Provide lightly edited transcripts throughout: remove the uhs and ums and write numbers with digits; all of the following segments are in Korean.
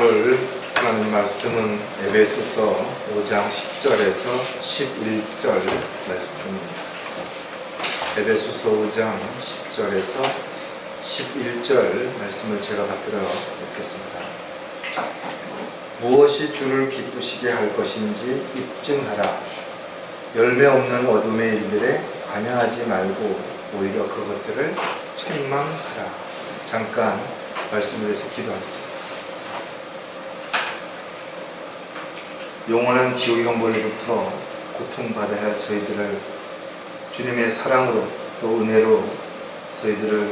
오늘 하나님 말씀은 에베소서 5장 10절에서 11절 말씀입니다. 에베소서 5장 10절에서 11절 말씀을 제가 받들어 읽겠습니다. 무엇이 주를 기쁘시게 할 것인지 입증하라. 열매 없는 어둠의 일들에 관여하지 말고 오히려 그것들을 책망하라. 잠깐 말씀을 위해서 기도하겠습니다. 영원한 지옥의 형벌로부터 고통받아야 할 저희들을 주님의 사랑으로 또 은혜로 저희들을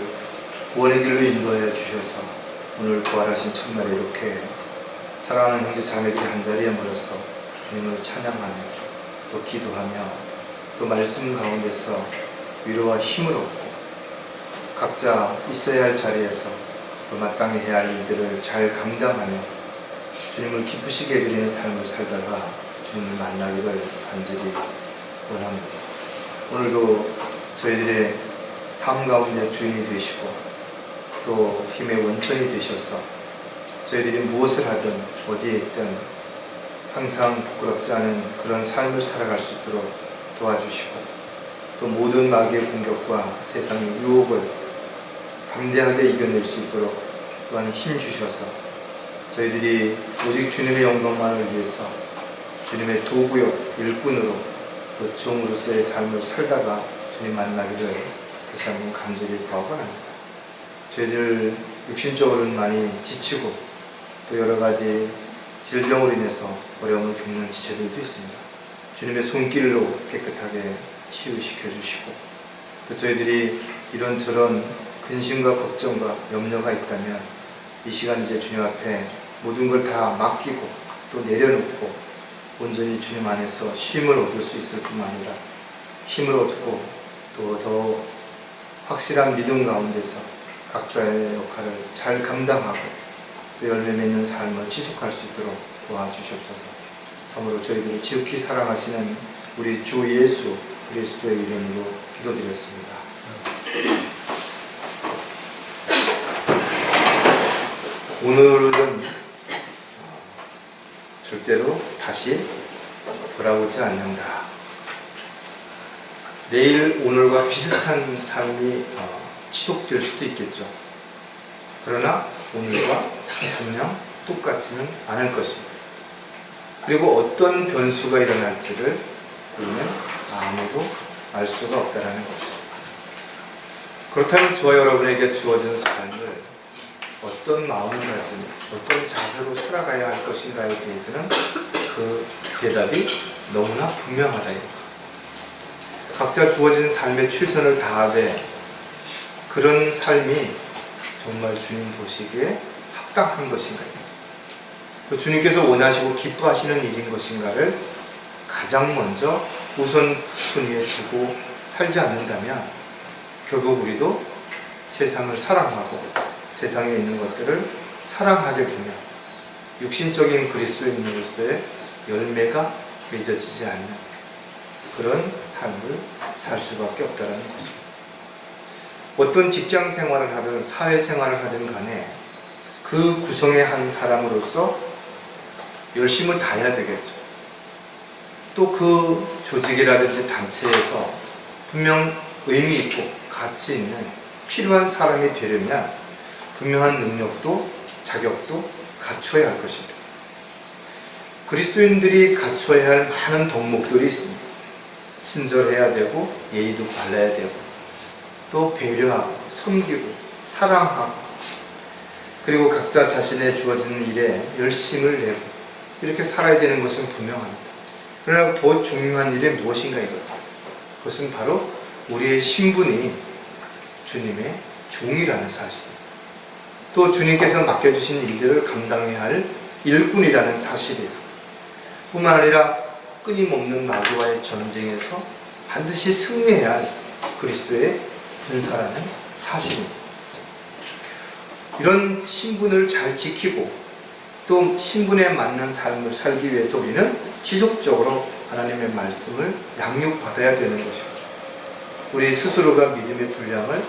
구원의 길로 인도하여 주셔서 오늘 부활하신 첫날에 이렇게 사랑하는 형제 자매들이 한자리에 모여서 주님을 찬양하며 또 기도하며 또 말씀 가운데서 위로와 힘을 얻고 각자 있어야 할 자리에서 또 마땅히 해야 할 일들을 잘 감당하며 주님을 기쁘시게 드리는 삶을 살다가 주님을 만나기를 간절히 원합니다. 오늘도 저희들의 삶 가운데 주인이 되시고 또 힘의 원천이 되셔서 저희들이 무엇을 하든 어디에 있든 항상 부끄럽지 않은 그런 삶을 살아갈 수 있도록 도와주시고 또 모든 마귀의 공격과 세상의 유혹을 담대하게 이겨낼 수 있도록 또한 힘 주셔서 저희들이 오직 주님의 영광만을 위해서 주님의 도구요 일꾼으로 또 종으로서의 삶을 살다가 주님 만나기를 다시 한번 간절히 구하고 합니다. 저희들 육신적으로는 많이 지치고 또 여러 가지 질병으로 인해서 어려움을 겪는 지체들도 있습니다. 주님의 손길로 깨끗하게 치유시켜 주시고 또 저희들이 이런저런 근심과 걱정과 염려가 있다면 이 시간 이제 주님 앞에 모든 걸 다 맡기고 또 내려놓고 온전히 주님 안에서 쉼을 얻을 수 있을 뿐만 아니라 힘을 얻고 또 더 확실한 믿음 가운데서 각자의 역할을 잘 감당하고 또 열매 맺는 삶을 지속할 수 있도록 도와주시옵소서. 참으로 저희들을 지극히 사랑하시는 우리 주 예수 그리스도의 이름으로 기도드렸습니다. 오늘은 절대로 다시 돌아오지 않는다. 내일 오늘과 비슷한 삶이 지속될 수도 있겠죠. 그러나 오늘과 전혀 똑같지는 않을 것입니다. 그리고 어떤 변수가 일어날지를 우리는 아무도 알 수가 없다는 것입니다. 그렇다면 저와 여러분에게 주어진 삶을 어떤 마음가짐, 어떤 자세로 살아가야 할 것인가에 대해서는 그 대답이 너무나 분명하다. 각자 주어진 삶에 최선을 다하되 그런 삶이 정말 주님 보시기에 합당한 것인가, 또 주님께서 원하시고 기뻐하시는 일인 것인가를 가장 먼저 우선순위에 두고 살지 않는다면 결국 우리도 세상을 사랑하고 세상에 있는 것들을 사랑하게 되면 육신적인 그리스도인으로서의 열매가 맺어지지 않는 그런 삶을 살 수밖에 없다는 것입니다. 어떤 직장 생활을 하든 사회 생활을 하든 간에 그 구성의 한 사람으로서 열심을 다해야 되겠죠. 또 그 조직이라든지 단체에서 분명 의미 있고 가치 있는 필요한 사람이 되려면 분명한 능력도 자격도 갖춰야 할 것입니다. 그리스도인들이 갖춰야 할 많은 덕목들이 있습니다. 친절해야 되고 예의도 발라야 되고 또 배려하고 섬기고 사랑하고 그리고 각자 자신의 주어진 일에 열심을 내고 이렇게 살아야 되는 것은 분명합니다. 그러나 더 중요한 일이 무엇인가 이거죠. 그것은 바로 우리의 신분이 주님의 종이라는 사실입니다. 또 주님께서 맡겨주신 일들을 감당해야 할 일꾼이라는 사실이에요. 뿐만 아니라 끊임없는 마귀와의 전쟁에서 반드시 승리해야 할 그리스도의 군사라는 사실입니다. 이런 신분을 잘 지키고 또 신분에 맞는 삶을 살기 위해서 우리는 지속적으로 하나님의 말씀을 양육받아야 되는 것입니다. 우리 스스로가 믿음의 분량을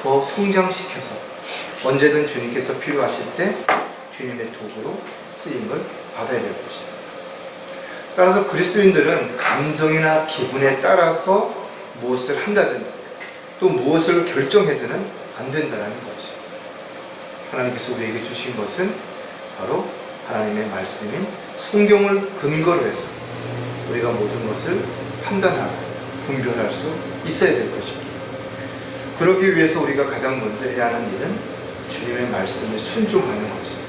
더 성장시켜서 언제든 주님께서 필요하실 때 주님의 도구로 쓰임을 받아야 될 것입니다. 따라서 그리스도인들은 감정이나 기분에 따라서 무엇을 한다든지 또 무엇을 결정해서는 안 된다는 것이죠. 하나님께서 우리에게 주신 것은 바로 하나님의 말씀인 성경을 근거로 해서 우리가 모든 것을 판단하고 분별할 수 있어야 될 것입니다. 그러기 위해서 우리가 가장 먼저 해야 하는 일은 주님의 말씀에 순종하는 것입니다.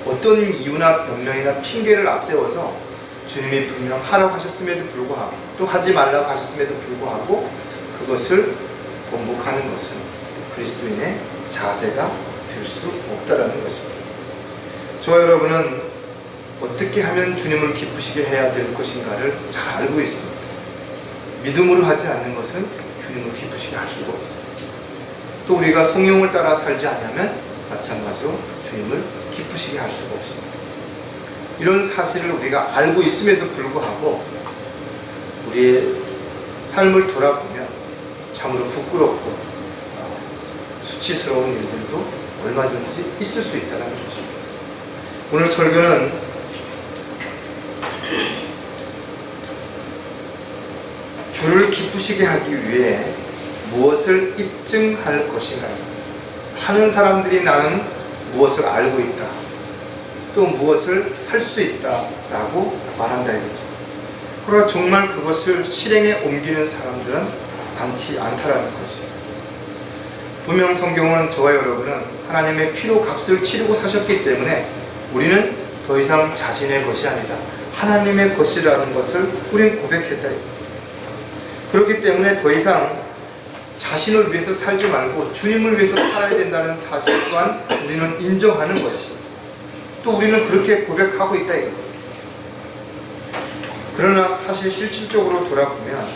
어떤 이유나 변명이나 핑계를 앞세워서 주님이 분명 하라고 하셨음에도 불구하고 또 하지 말라고 하셨음에도 불구하고 그것을 번복하는 것은 그리스도인의 자세가 될 수 없다라는 것입니다. 저와 여러분은 어떻게 하면 주님을 기쁘시게 해야 될 것인가를 잘 알고 있습니다. 믿음으로 하지 않는 것은 주님을 기쁘시게 할 수가 없습니다. 또 우리가 성령을 따라 살지 않으면 마찬가지로 주님을 기쁘시게 할 수가 없습니다. 이런 사실을 우리가 알고 있음에도 불구하고 우리의 삶을 돌아보면 참으로 부끄럽고 수치스러운 일들도 얼마든지 있을 수 있다는 것입니다. 오늘 설교는 주를 기쁘시게 하기 위해 무엇을 입증할 것인가 하는 사람들이 나는 무엇을 알고 있다 또 무엇을 할 수 있다라고 말한다 이거죠. 그러나 정말 그것을 실행에 옮기는 사람들은 많지 않다라는 것이에요. 분명 성경은 저와 여러분은 하나님의 피로 값을 치르고 사셨기 때문에 우리는 더 이상 자신의 것이 아니라 하나님의 것이라는 것을 우리는 고백했다. 그렇기 때문에 더 이상 자신을 위해서 살지 말고 주님을 위해서 살아야 된다는 사실 또한 우리는 인정하는 것이고 또 우리는 그렇게 고백하고 있다 이거죠. 그러나 사실 실질적으로 돌아보면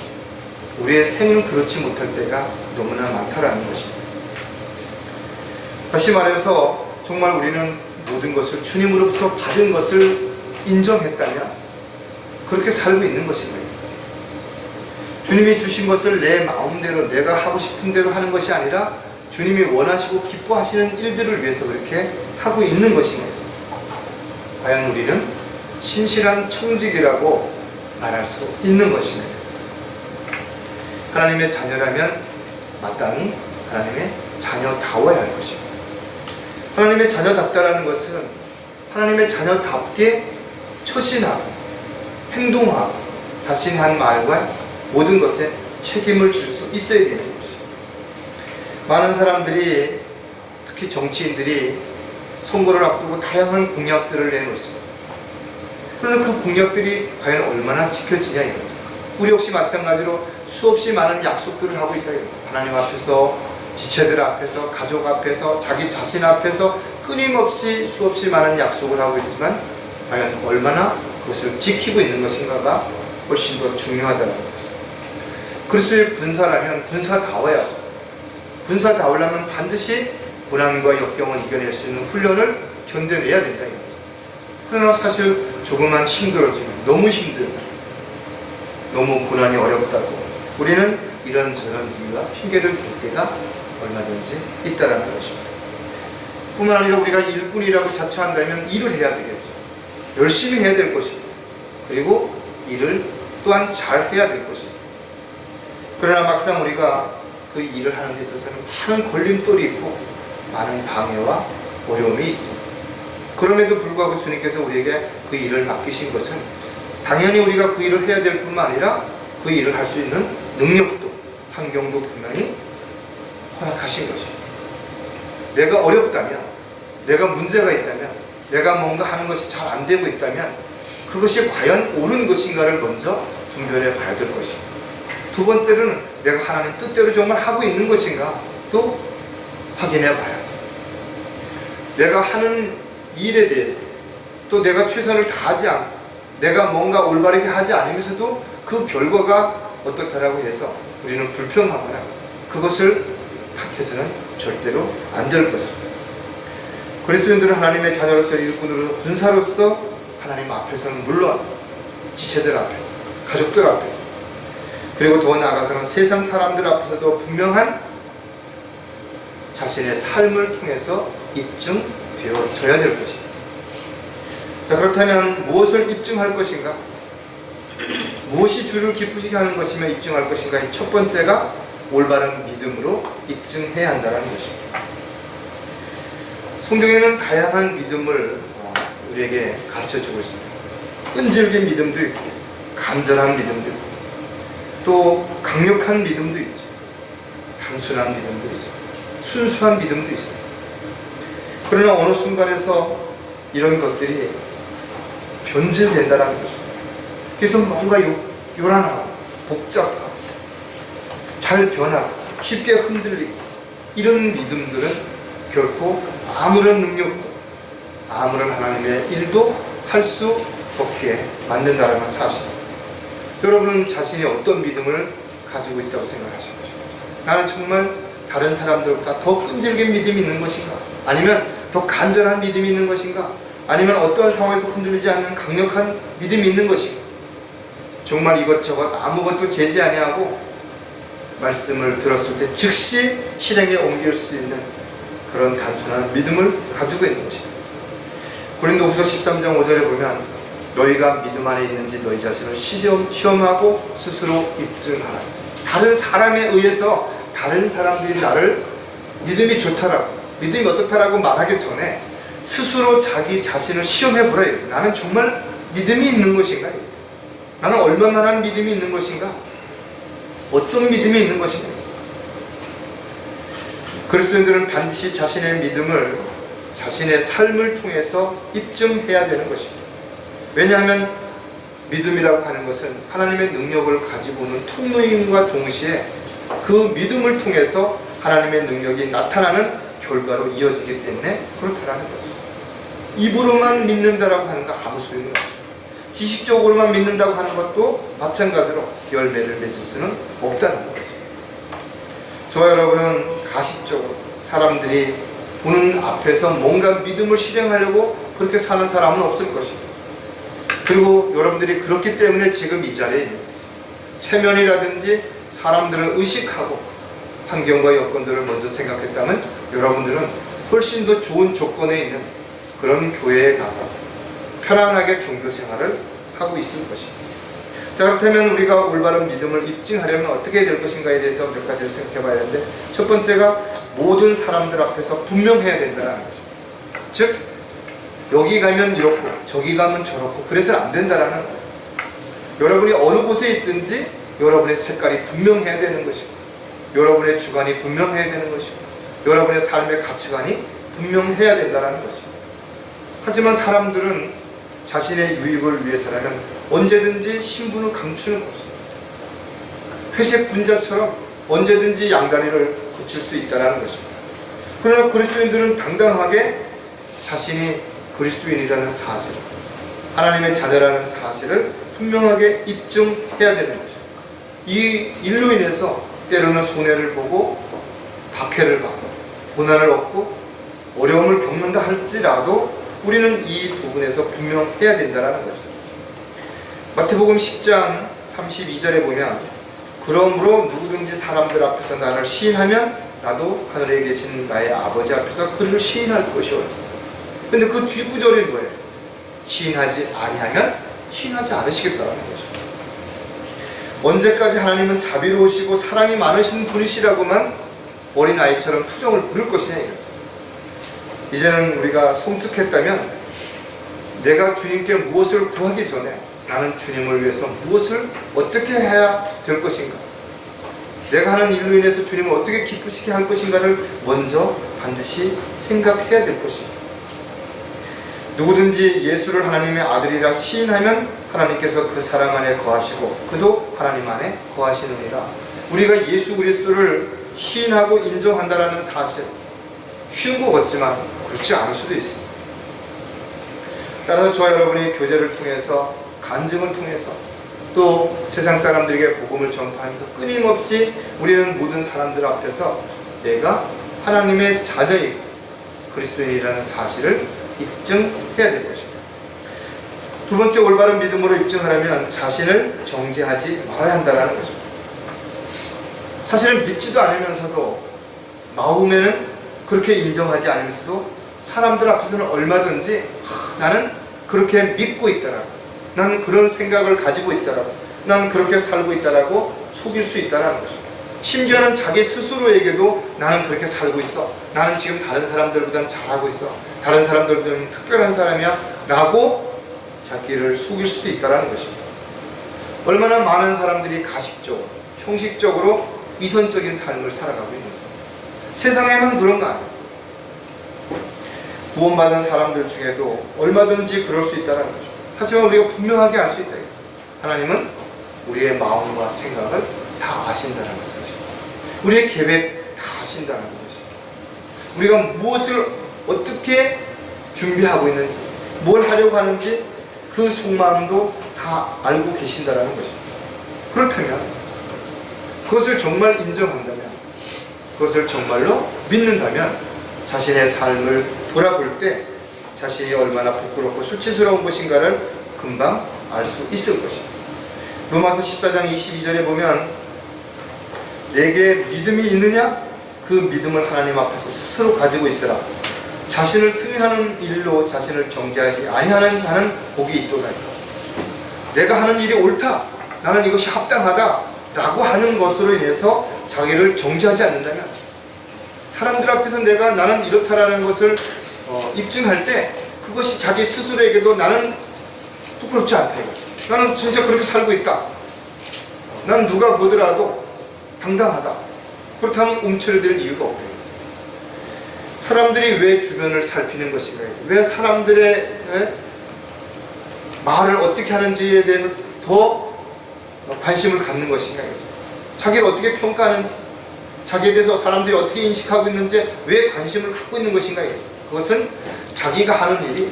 우리의 생은 그렇지 못할 때가 너무나 많다라는 것입니다. 다시 말해서 정말 우리는 모든 것을 주님으로부터 받은 것을 인정했다면 그렇게 살고 있는 것인 거예요. 주님이 주신 것을 내 마음대로 내가 하고 싶은 대로 하는 것이 아니라 주님이 원하시고 기뻐하시는 일들을 위해서 그렇게 하고 있는 것인 거예요. 과연 우리는 신실한 청직이라고 말할 수 있는 것입니다. 하나님의 자녀라면 마땅히 하나님의 자녀다워야 할 것입니다. 하나님의 자녀답다라는 것은 하나님의 자녀답게 처신하고 행동하고 자신 한 말과 모든 것에 책임을 질 수 있어야 되는 것입니다. 많은 사람들이 특히 정치인들이 선거를 앞두고 다양한 공약들을 내놓습니다. 그러나 그 공약들이 과연 얼마나 지켜지냐 이거죠. 우리 역시 마찬가지로 수없이 많은 약속들을 하고 있다 이거죠. 하나님 앞에서, 지체들 앞에서, 가족 앞에서, 자기 자신 앞에서 끊임없이 수없이 많은 약속을 하고 있지만 과연 얼마나 그것을 지키고 있는 것인가가 훨씬 더 중요하다는 거죠. 그리스도의 군사라면 군사다워야죠. 군사다우려면 반드시 고난과 역경을 이겨낼 수 있는 훈련을 견뎌내야 된다 이거죠. 그러나 사실 조금만 힘들어지면 너무 힘들고 너무 고난이 어렵다고 우리는 이런저런 이유와 핑계를 댈 때가 얼마든지 있다라는 것입니다. 뿐만 아니라 우리가 일꾼이라고 자처한다면 일을 해야 되겠죠. 열심히 해야 될 것입니다. 그리고 일을 또한 잘 해야 될 것입니다. 그러나 막상 우리가 그 일을 하는 데 있어서는 많은 걸림돌이 있고 많은 방해와 어려움이 있습니다. 그럼에도 불구하고 주님께서 우리에게 그 일을 맡기신 것은 당연히 우리가 그 일을 해야 될 뿐만 아니라 그 일을 할 수 있는 능력도 환경도 분명히 허락하신 것입니다. 내가 어렵다면, 내가 문제가 있다면, 내가 뭔가 하는 것이 잘 안 되고 있다면 그것이 과연 옳은 것인가를 먼저 분별해 봐야 될 것입니다. 두 번째로는 내가 하나님 뜻대로 정말 하고 있는 것인가 또 확인해 봐야죠. 내가 하는 일에 대해서 또 내가 최선을 다하지 않고 내가 뭔가 올바르게 하지 않으면서도 그 결과가 어떻다라고 해서 우리는 불평하거나 그것을 탓해서는 절대로 안 될 것입니다. 그리스도인들은 하나님의 자녀로서 일꾼으로 군사로서 하나님 앞에서는 물론 지체들 앞에서 가족들 앞에서 그리고 더 나아가서는 세상 사람들 앞에서도 분명한 자신의 삶을 통해서 입증해야 되어져야 될 것입니다. 자, 그렇다면 무엇을 입증할 것인가? 무엇이 주를 기쁘시게 하는 것이며 입증할 것인가? 이 첫 번째가 올바른 믿음으로 입증해야 한다는 것입니다. 성경에는 다양한 믿음을 우리에게 가르쳐주고 있습니다. 끈질긴 믿음도 있고 간절한 믿음도 있고 또 강력한 믿음도 있죠. 단순한 믿음도 있어요. 순수한 믿음도 있어요. 그러나 어느 순간에서 이런 것들이 변질된다는 것입니다. 그래서 뭔가 요란하고 복잡하고 잘 변하고 쉽게 흔들리고 이런 믿음들은 결코 아무런 능력도 아무런 하나님의 일도 할 수 없게 만든다는 사실입니다. 여러분은 자신이 어떤 믿음을 가지고 있다고 생각하시는 것입니다. 나는 정말 다른 사람들보다 더 끈질긴 믿음이 있는 것인가? 아니면 더 간절한 믿음이 있는 것인가? 아니면 어떠한 상황에서 흔들리지 않는 강력한 믿음이 있는 것인가? 정말 이것저것 아무것도 제지 아니하고 말씀을 들었을 때 즉시 실행에 옮길 수 있는 그런 단순한 믿음을 가지고 있는 것입니다. 고린도후서 13장 5절에 보면 너희가 믿음 안에 있는지 너희 자신을 시험하고 스스로 입증하라. 다른 사람에 의해서 다른 사람들이 나를 믿음이 좋다라고 믿음이 어떻다라고 말하기 전에 스스로 자기 자신을 시험해보라. 나는 정말 믿음이 있는 것인가? 나는 얼마만한 믿음이 있는 것인가? 어떤 믿음이 있는 것인가? 그리스도인들은 반드시 자신의 믿음을 자신의 삶을 통해서 입증해야 되는 것입니다. 왜냐하면 믿음이라고 하는 것은 하나님의 능력을 가지고 오는 통로임과 동시에 그 믿음을 통해서 하나님의 능력이 나타나는 결과로 이어지기 때문에 그렇다라는 것입니다. 입으로만 믿는다라고 하는 거 아무 소용이 없습니다. 지식적으로만 믿는다고 하는 것도 마찬가지로 열매를 맺을 수는 없다는 것입니다. 저와 여러분은 가식적으로 사람들이 보는 앞에서 뭔가 믿음을 실행하려고 그렇게 사는 사람은 없을 것입니다. 그리고 여러분들이 그렇기 때문에 지금 이 자리에 있는 것입니다. 체면이라든지 사람들을 의식하고 환경과 여건들을 먼저 생각했다면 여러분들은 훨씬 더 좋은 조건에 있는 그런 교회에 가서 편안하게 종교 생활을 하고 있을 것입니다. 자, 그렇다면 우리가 올바른 믿음을 입증하려면 어떻게 될 것인가에 대해서 몇 가지를 생각해 봐야 하는데, 첫 번째가 모든 사람들 앞에서 분명해야 된다는 것입니다. 즉 여기 가면 이렇고 저기 가면 저렇고 그래서는 안 된다라는 거예요. 여러분이 어느 곳에 있든지 여러분의 색깔이 분명해야 되는 것이고 여러분의 주관이 분명해야 되는 것이고 여러분의 삶의 가치관이 분명해야 된다는 것입니다. 하지만 사람들은 자신의 유익을 위해서라면 언제든지 신분을 감추는 것입니다. 회색 분자처럼 언제든지 양다리를 굳힐 수 있다는 것입니다. 그러나 그리스도인들은 당당하게 자신이 그리스도인이라는 사실, 하나님의 자녀라는 사실을 분명하게 입증해야 되는 것입니다. 이 일로 인해서 때로는 손해를 보고 박해를 받고 고난을 얻고 어려움을 겪는다 할지라도 우리는 이 부분에서 분명해야 된다는 것입니다. 마태복음 10장 32절에 보면 그러므로 누구든지 사람들 앞에서 나를 시인하면 나도 하늘에 계신 나의 아버지 앞에서 그를 시인할 것이오. 근데 그 뒷구절이 뭐예요? 시인하지 아니하면 시인하지 않으시겠다는 것입니다. 언제까지 하나님은 자비로우시고 사랑이 많으신 분이시라고만 어린아이처럼 투정을 부릴 것이냐 이거죠. 이제는 우리가 성숙했다면 내가 주님께 무엇을 구하기 전에 나는 주님을 위해서 무엇을 어떻게 해야 될 것인가, 내가 하는 일로 인해서 주님을 어떻게 기쁘시게 할 것인가를 먼저 반드시 생각해야 될 것입니다. 누구든지 예수를 하나님의 아들이라 시인하면 하나님께서 그 사람 안에 거하시고 그도 하나님 안에 거하시느니라. 우리가 예수 그리스도를 시인하고 인정한다는 사실, 쉬운 것 같지만 그렇지 않을 수도 있습니다. 따라서 저와 여러분이 교제를 통해서, 간증을 통해서, 또 세상 사람들에게 복음을 전파하면서 끊임없이 우리는 모든 사람들 앞에서 내가 하나님의 자녀이고 그리스도인이라는 사실을 입증해야 될 것입니다. 두 번째, 올바른 믿음으로 입증하려면 자신을 정죄하지 말아야 한다는 것입니다. 사실은 믿지도 않으면서도, 마음에는 그렇게 인정하지 않으면서도 사람들 앞에서는 얼마든지 나는 그렇게 믿고 있다라고, 나는 그런 생각을 가지고 있다라고, 나는 그렇게 살고 있다라고 속일 수 있다라는 것입니다. 심지어는 자기 스스로에게도 나는 그렇게 살고 있어, 나는 지금 다른 사람들보다는 잘하고 있어, 다른 사람들보다는 특별한 사람이야 라고 자기를 속일 수도 있다는 것입니다. 얼마나 많은 사람들이 가식적으로, 형식적으로 위선적인 삶을 살아가고 있는 거죠. 세상에만 그런 거 아니에요. 구원받은 사람들 중에도 얼마든지 그럴 수 있다는 거죠. 하지만 우리가 분명하게 알 수 있다. 하나님은 우리의 마음과 생각을 다 아신다는 것입니다. 우리의 계획 다 아신다는 것입니다. 우리가 무엇을 어떻게 준비하고 있는지, 뭘 하려고 하는지 그 속마음도 다 알고 계신다는 것입니다. 그렇다면 그것을 정말 인정한다면, 그것을 정말로 믿는다면 자신의 삶을 돌아볼 때 자신이 얼마나 부끄럽고 수치스러운 것인가를 금방 알 수 있을 것입니다. 로마서 14장 22절에 보면 내게 믿음이 있느냐? 그 믿음을 하나님 앞에서 스스로 가지고 있으라. 자신을 승인하는 일로 자신을 정죄하지 아니하는 자는 복이 있도다. 내가 하는 일이 옳다, 나는 이것이 합당하다 라고 하는 것으로 인해서 자기를 정죄하지 않는다면, 사람들 앞에서 내가 나는 이렇다라는 것을 입증할 때 그것이 자기 스스로에게도 나는 부끄럽지 않다, 나는 진짜 그렇게 살고 있다, 난 누가 보더라도 당당하다, 그렇다면 움츠러들 이유가 없다. 사람들이 왜 주변을 살피는 것인가, 왜 사람들의 말을 어떻게 하는지에 대해서 더 관심을 갖는 것인가, 자기를 어떻게 평가하는지, 자기에 대해서 사람들이 어떻게 인식하고 있는지 왜 관심을 갖고 있는 것인가. 그것은 자기가 하는 일이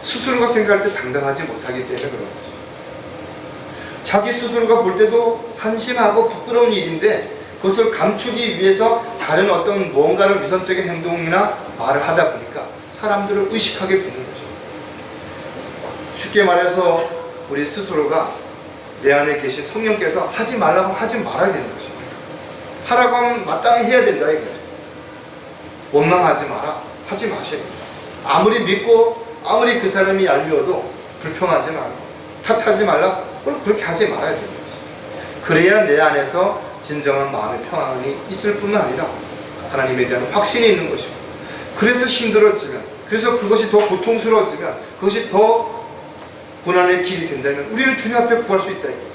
스스로가 생각할 때 당당하지 못하기 때문에 그런 거죠. 자기 스스로가 볼 때도 한심하고 부끄러운 일인데 그것을 감추기 위해서 다른 어떤 무언가를 위선적인 행동이나 말을 하다 보니까 사람들을 의식하게 되는 거죠. 쉽게 말해서 우리 스스로가 내 안에 계신 성령께서 하지 말라고 하지 말아야 되는 것입니다. 하라고 하면 마땅히 해야 된다 이거죠. 원망하지 마라, 하지 마셔야 됩니다. 아무리 믿고 아무리 그 사람이 얄미워도 불평하지 말고 탓하지 말라, 그렇게 하지 말아야 되는 것입니다. 그래야 내 안에서 진정한 마음의 평안이 있을 뿐만 아니라 하나님에 대한 확신이 있는 것이고, 그래서 힘들어지면, 그래서 그것이 더 고통스러워지면, 그것이 더 고난의 길이 된다면 우리는 주님 앞에 구할 수 있다 이거죠.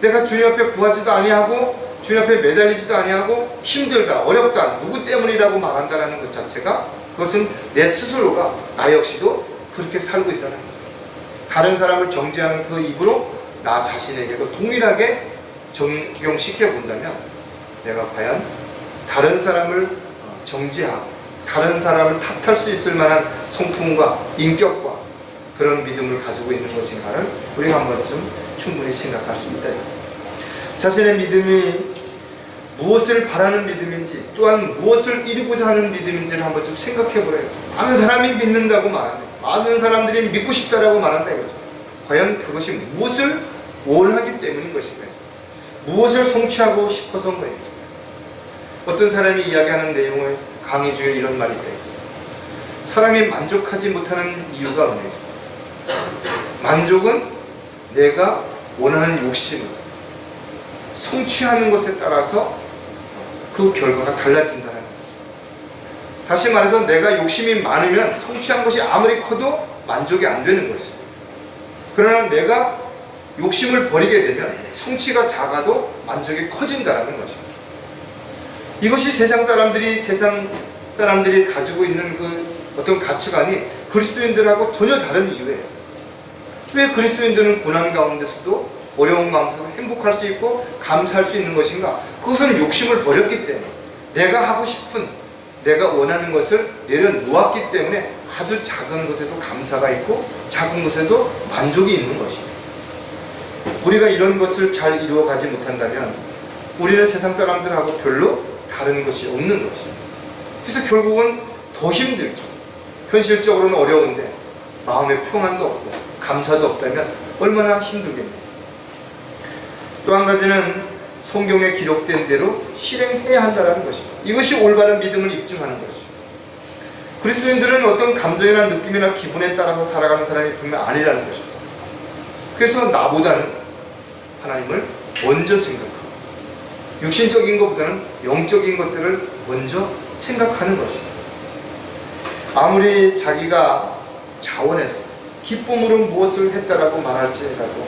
내가 주님 앞에 구하지도 아니하고 주님 앞에 매달리지도 아니하고 힘들다, 어렵다, 누구 때문이라고 말한다는 것 자체가, 그것은 내 스스로가 나 역시도 그렇게 살고 있다는 거예요. 다른 사람을 정죄하는 그 입으로 나 자신에게도 동일하게 적용시켜 본다면 내가 과연 다른 사람을 정죄하고 다른 사람을 탓할 수 있을 만한 성품과 인격과 그런 믿음을 가지고 있는 것인가를 우리가 한 번쯤 충분히 생각할 수 있다. 자신의 믿음이 무엇을 바라는 믿음인지, 또한 무엇을 이루고자 하는 믿음인지를 한 번쯤 생각해 보래요. 많은 사람이 믿는다고 말하는데, 많은 사람들이 믿고 싶다라고 말한다 이거죠. 과연 그것이 무엇을 원하기 때문인 것인가, 무엇을 성취하고 싶어서인 거예요. 어떤 사람이 이야기하는 내용의 강의 중에 이런 말이 있다. 사람이 만족하지 못하는 이유가 뭐냐죠. 만족은 내가 원하는 욕심을 성취하는 것에 따라서 그 결과가 달라진다는 거죠. 다시 말해서 내가 욕심이 많으면 성취한 것이 아무리 커도 만족이 안 되는 것이죠. 그러나 내가 욕심을 버리게 되면 성취가 작아도 만족이 커진다는 것입니다. 이것이 세상 사람들이 가지고 있는 그 어떤 가치관이 그리스도인들하고 전혀 다른 이유예요. 왜 그리스도인들은 고난 가운데서도 어려운 가운데서 행복할 수 있고 감사할 수 있는 것인가? 그것은 욕심을 버렸기 때문에, 내가 하고 싶은, 내가 원하는 것을 내려놓았기 때문에 아주 작은 것에도 감사가 있고 작은 것에도 만족이 있는 것입니다. 우리가 이런 것을 잘 이루어가지 못한다면 우리는 세상 사람들하고 별로 다른 것이 없는 것입니다. 그래서 결국은 더 힘들죠. 현실적으로는 어려운데 마음의 평안도 없고 감사도 없다면 얼마나 힘들겠네요. 또 한 가지는 성경에 기록된 대로 실행해야 한다는 것입니다. 이것이 올바른 믿음을 입증하는 것입니다. 그리스도인들은 어떤 감정이나 느낌이나 기분에 따라서 살아가는 사람이 분명 아니라는 것입니다. 그래서 나보다는 하나님을 먼저 생각하고 육신적인 것보다는 영적인 것들을 먼저 생각하는 것입니다. 아무리 자기가 자원해서 기쁨으로 무엇을 했다라고 말할지라도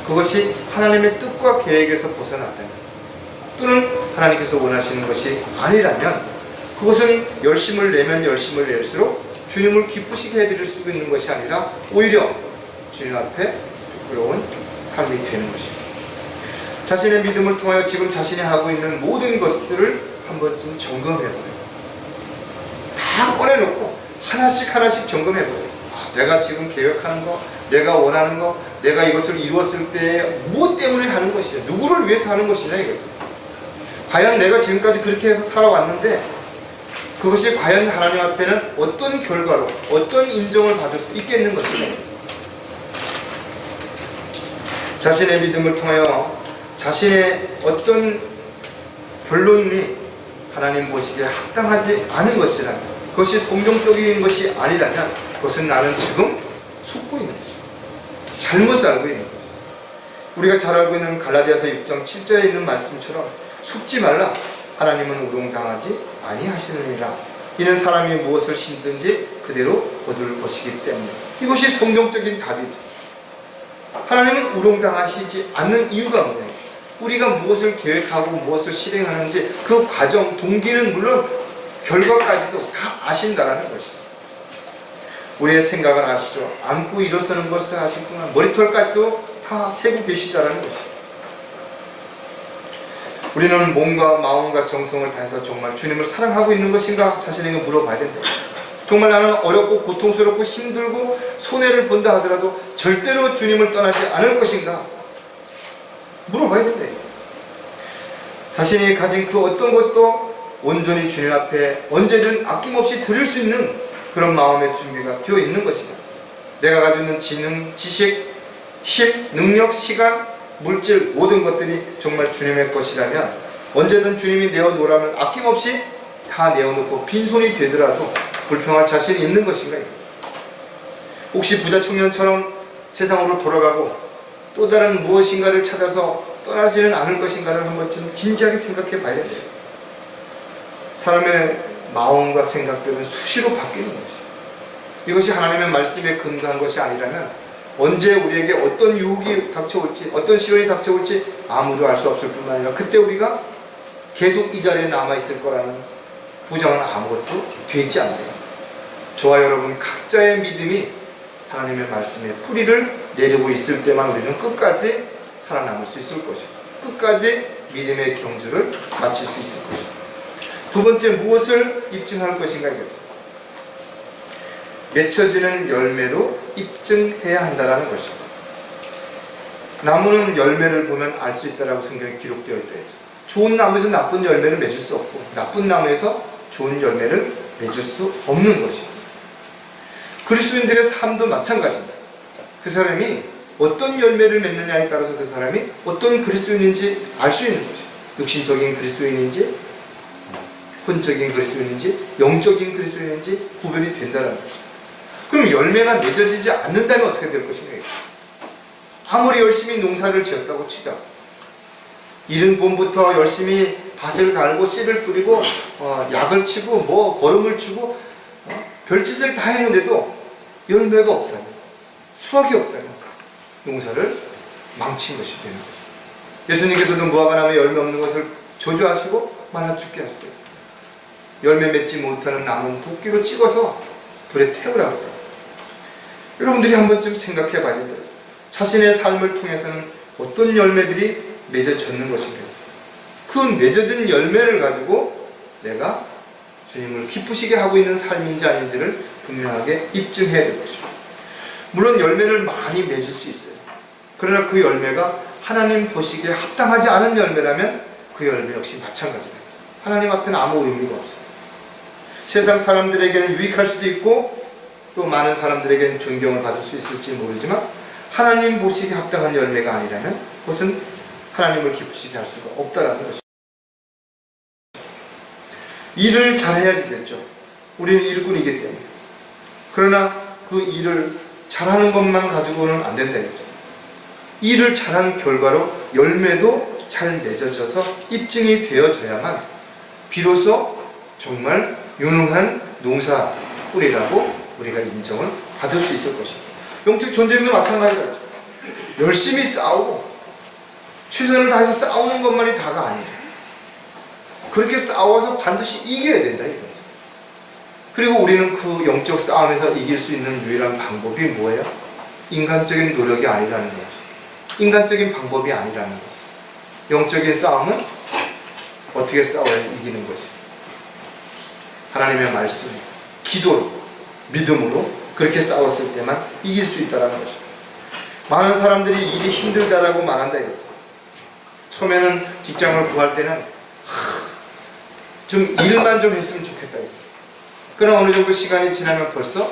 그것이 하나님의 뜻과 계획에서 벗어났다면 또는 하나님께서 원하시는 것이 아니라면 그것은 열심을 내면 열심을 낼수록 주님을 기쁘시게 해드릴 수 있는 것이 아니라 오히려 주님 앞에 부끄러운 삶이 되는 것입니다. 자신의 믿음을 통하여 지금 자신이 하고 있는 모든 것들을 한 번쯤 점검해보래요. 다 꺼내놓고 하나씩 하나씩 점검해보래요. 내가 지금 계획하는 거, 내가 원하는 거, 내가 이것을 이루었을 때 무엇 때문에 하는 것이냐, 누구를 위해서 하는 것이냐 이거죠. 과연 내가 지금까지 그렇게 해서 살아왔는데 그것이 과연 하나님 앞에는 어떤 결과로 어떤 인정을 받을 수 있겠는 것이냐. 자신의 믿음을 통하여 자신의 어떤 결론이 하나님 보시기에 합당하지 않은 것이라면 그것이 성경적인 것이 아니라면 그것은 나는 지금 속고 있는 것이죠. 잘못 살고 있는 것이죠. 우리가 잘 알고 있는 갈라디아서 6장 7절에 있는 말씀처럼 속지 말라. 하나님은 우롱당하지 아니하시느니라. 이는 사람이 무엇을 심든지 그대로 거둘 것이기 때문에. 이것이 성경적인 답이죠. 하나님은 우롱당하시지 않는 이유가 뭐냐? 우리가 무엇을 계획하고 무엇을 실행하는지 그 과정, 동기는 물론 결과까지도 다 아신다라는 것이죠. 우리의 생각을 아시죠. 안고 일어서는 것을 아시구나. 머리털까지도 다 세고 계시다라는 것이죠. 우리는 몸과 마음과 정성을 다해서 정말 주님을 사랑하고 있는 것인가 자신에게 물어봐야 된다. 정말 나는 어렵고 고통스럽고 힘들고 손해를 본다 하더라도 절대로 주님을 떠나지 않을 것인가 물어봐야 된다. 자신이 가진 그 어떤 것도 온전히 주님 앞에 언제든 아낌없이 드릴 수 있는 그런 마음의 준비가 되어 있는 것이다. 내가 가지고 있는 지능, 지식, 힘, 능력, 시간, 물질 모든 것들이 정말 주님의 것이라면 언제든 주님이 내어놓으라면 아낌없이 다 내어놓고 빈손이 되더라도 불평할 자신이 있는 것인가? 혹시 부자 청년처럼 세상으로 돌아가고 또 다른 무엇인가를 찾아서 떠나지는 않을 것인가를 한번 좀 진지하게 생각해 봐야 돼요. 사람의 마음과 생각들은 수시로 바뀌는 것이에요. 이것이 하나님의 말씀에 근거한 것이 아니라면 언제 우리에게 어떤 유혹이 닥쳐올지 어떤 시련이 닥쳐올지 아무도 알 수 없을 뿐만 아니라 그때 우리가 계속 이 자리에 남아있을 거라는 보장은 아무것도 되지 않아요. 저와 여러분 각자의 믿음이 하나님의 말씀에 뿌리를 내리고 있을 때만 우리는 끝까지 살아남을 수 있을 것입니다. 끝까지 믿음의 경주를 마칠 수 있을 것입니다. 두 번째, 무엇을 입증할 것인가 이거죠. 맺혀지는 열매로 입증해야 한다는 것입니다. 나무는 열매를 보면 알 수 있다라고 성경에 기록되어 있다. 좋은 나무에서 나쁜 열매를 맺을 수 없고 나쁜 나무에서 좋은 열매를 맺을 수 없는 것입니다. 그리스도인들의 삶도 마찬가지입니다. 그 사람이 어떤 열매를 맺느냐에 따라서 그 사람이 어떤 그리스도인인지 알 수 있는 것입니다. 육신적인 그리스도인인지 혼적인 그리스도인인지 영적인 그리스도인인지 구별이 된다는 것입니다. 그럼 열매가 맺어지지 않는다면 어떻게 될 것인가? 아무리 열심히 농사를 지었다고 치자. 이른 봄부터 열심히 밭을 갈고 씨를 뿌리고 약을 치고 뭐 거름을 치고 별짓을 다 했는데도 열매가 없다면, 수확이 없다면 농사를 망친 것이 되는 거죠. 예수님께서도 무화과 나무에 열매 없는 것을 저주하시고 말라 죽게 하시대요. 열매 맺지 못하는 나무는 도끼로 찍어서 불에 태우라고 해요. 여러분들이 한 번쯤 생각해 봐야 돼요. 자신의 삶을 통해서는 어떤 열매들이 맺어졌는 것인가. 그 맺어진 열매를 가지고 내가 주님을 기쁘시게 하고 있는 삶인지 아닌지를 분명하게 입증해야 될 것입니다. 물론 열매를 많이 맺을 수 있어요. 그러나 그 열매가 하나님 보시기에 합당하지 않은 열매라면 그 열매 역시 마찬가지입니다. 하나님 앞에는 아무 의미가 없어요. 세상 사람들에게는 유익할 수도 있고 또 많은 사람들에게는 존경을 받을 수 있을지 모르지만 하나님 보시기에 합당한 열매가 아니라면 그것은 하나님을 기쁘시게 할 수가 없다라는 것입니다. 일을 잘해야 되겠죠. 우리는 일꾼이기 때문에. 그러나 그 일을 잘하는 것만 가지고는 안 된다 이거죠. 일을 잘한 결과로 열매도 잘 맺어져서 입증이 되어져야만 비로소 정말 유능한 농사꾼이라고 우리가 인정을 받을 수 있을 것입니다. 영적 전쟁도 마찬가지죠. 열심히 싸우고 최선을 다해서 싸우는 것만이 다가 아니죠. 그렇게 싸워서 반드시 이겨야 된다 이거죠. 그리고 우리는 그 영적 싸움에서 이길 수 있는 유일한 방법이 뭐예요? 인간적인 노력이 아니라는 거죠. 인간적인 방법이 아니라는 거죠. 영적인 싸움은 어떻게 싸워야 이기는 것이? 하나님의 말씀, 기도로, 믿음으로 그렇게 싸웠을 때만 이길 수 있다는 것입니다. 많은 사람들이 일이 힘들다라고 말한다 이거죠. 처음에는 직장을 구할 때는 좀 일만 좀 했으면 좋겠다 이거죠. 그러나 어느 정도 시간이 지나면 벌써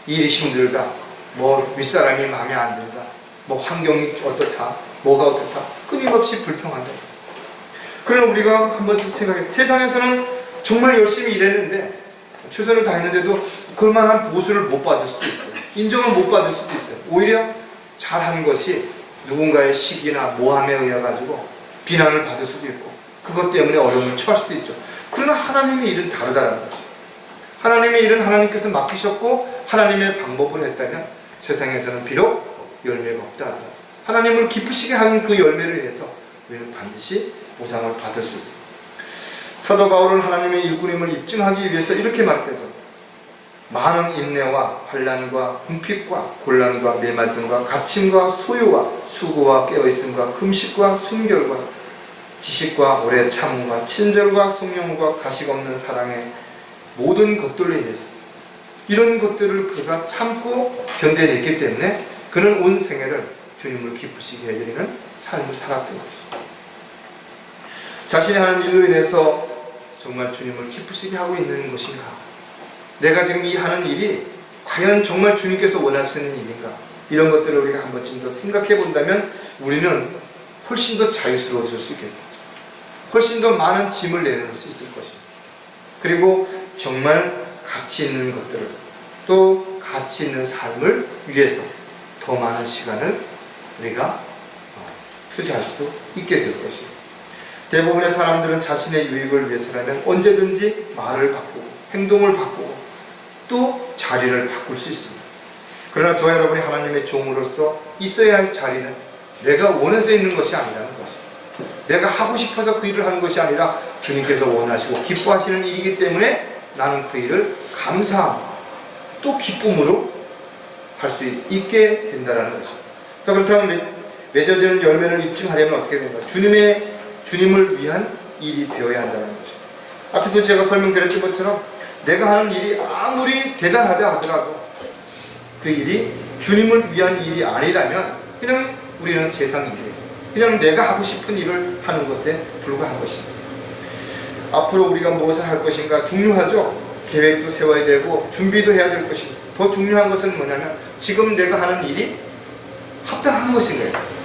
일이 힘들다, 뭐 윗사람이 마음에 안 든다, 뭐 환경이 어떻다, 뭐가 어떻다, 끊임없이 불평한다. 그러나 우리가 한 번쯤 생각해, 세상에서는 정말 열심히 일했는데 최선을 다했는데도 그럴만한 보수를 못 받을 수도 있어요. 인정을 못 받을 수도 있어요. 오히려 잘한 것이 누군가의 시기나 모함에 의해 가지고 비난을 받을 수도 있고 그것 때문에 어려움을 처할 수도 있죠. 그러나 하나님의 일은 다르다는 거죠. 하나님의 일은 하나님께서 맡기셨고 하나님의 방법으로 했다면 세상에서는 비록 열매가 없다 하더라도 하나님을 기쁘시게 하는 그 열매를 위해서 우리는 반드시 보상을 받을 수 있습니다. 사도 바울은 하나님의 일꾼임을 입증하기 위해서 이렇게 말했죠. 많은 인내와 환난과 궁핍과 곤란과 매맞음과 갇힘과 소요와 수고와 깨어있음과 금식과 순결과 지식과 오래 참음과 친절과 성령과 가식 없는 사랑의 모든 것들로 인해서 이런 것들을 그가 참고 견뎌냈기 때문에 그는 온 생애를 주님을 기쁘시게 해드리는 삶을 살았던 것이죠. 자신이 하는 일로 인해서 정말 주님을 기쁘시게 하고 있는 것인가? 내가 지금 이 하는 일이 과연 정말 주님께서 원하시는 일인가? 이런 것들을 우리가 한 번쯤 더 생각해 본다면 우리는 훨씬 더 자유스러워질 수 있겠죠. 훨씬 더 많은 짐을 내려놓을 수 있을 것입니다. 그리고 정말 가치 있는 것들을 또 가치 있는 삶을 위해서 더 많은 시간을 우리가 투자할 수 있게 될 것입니다. 대부분의 사람들은 자신의 유익을 위해서라면 언제든지 말을 바꾸고 행동을 바꾸고 또 자리를 바꿀 수 있습니다. 그러나 저와 여러분이 하나님의 종으로서 있어야 할 자리는 내가 원해서 있는 것이 아니라는 것입니다. 내가 하고 싶어서 그 일을 하는 것이 아니라 주님께서 원하시고 기뻐하시는 일이기 때문에 나는 그 일을 감사함 또 기쁨으로 할 수 있게 된다는 것입니다. 자, 그렇다면 맺어지는 열매를 입증하려면 어떻게 된가? 주님을 위한 일이 되어야 한다는 것입니다. 앞에서 제가 설명드렸던 것처럼 내가 하는 일이 아무리 대단하다 하더라도 그 일이 주님을 위한 일이 아니라면 그냥 우리는 세상 일이에요. 그냥 내가 하고 싶은 일을 하는 것에 불과한 것입니다. 앞으로 우리가 무엇을 할 것인가 중요하죠. 계획도 세워야 되고 준비도 해야 될 것입니다. 더 중요한 것은 뭐냐면 지금 내가 하는 일이 합당한 것인가요?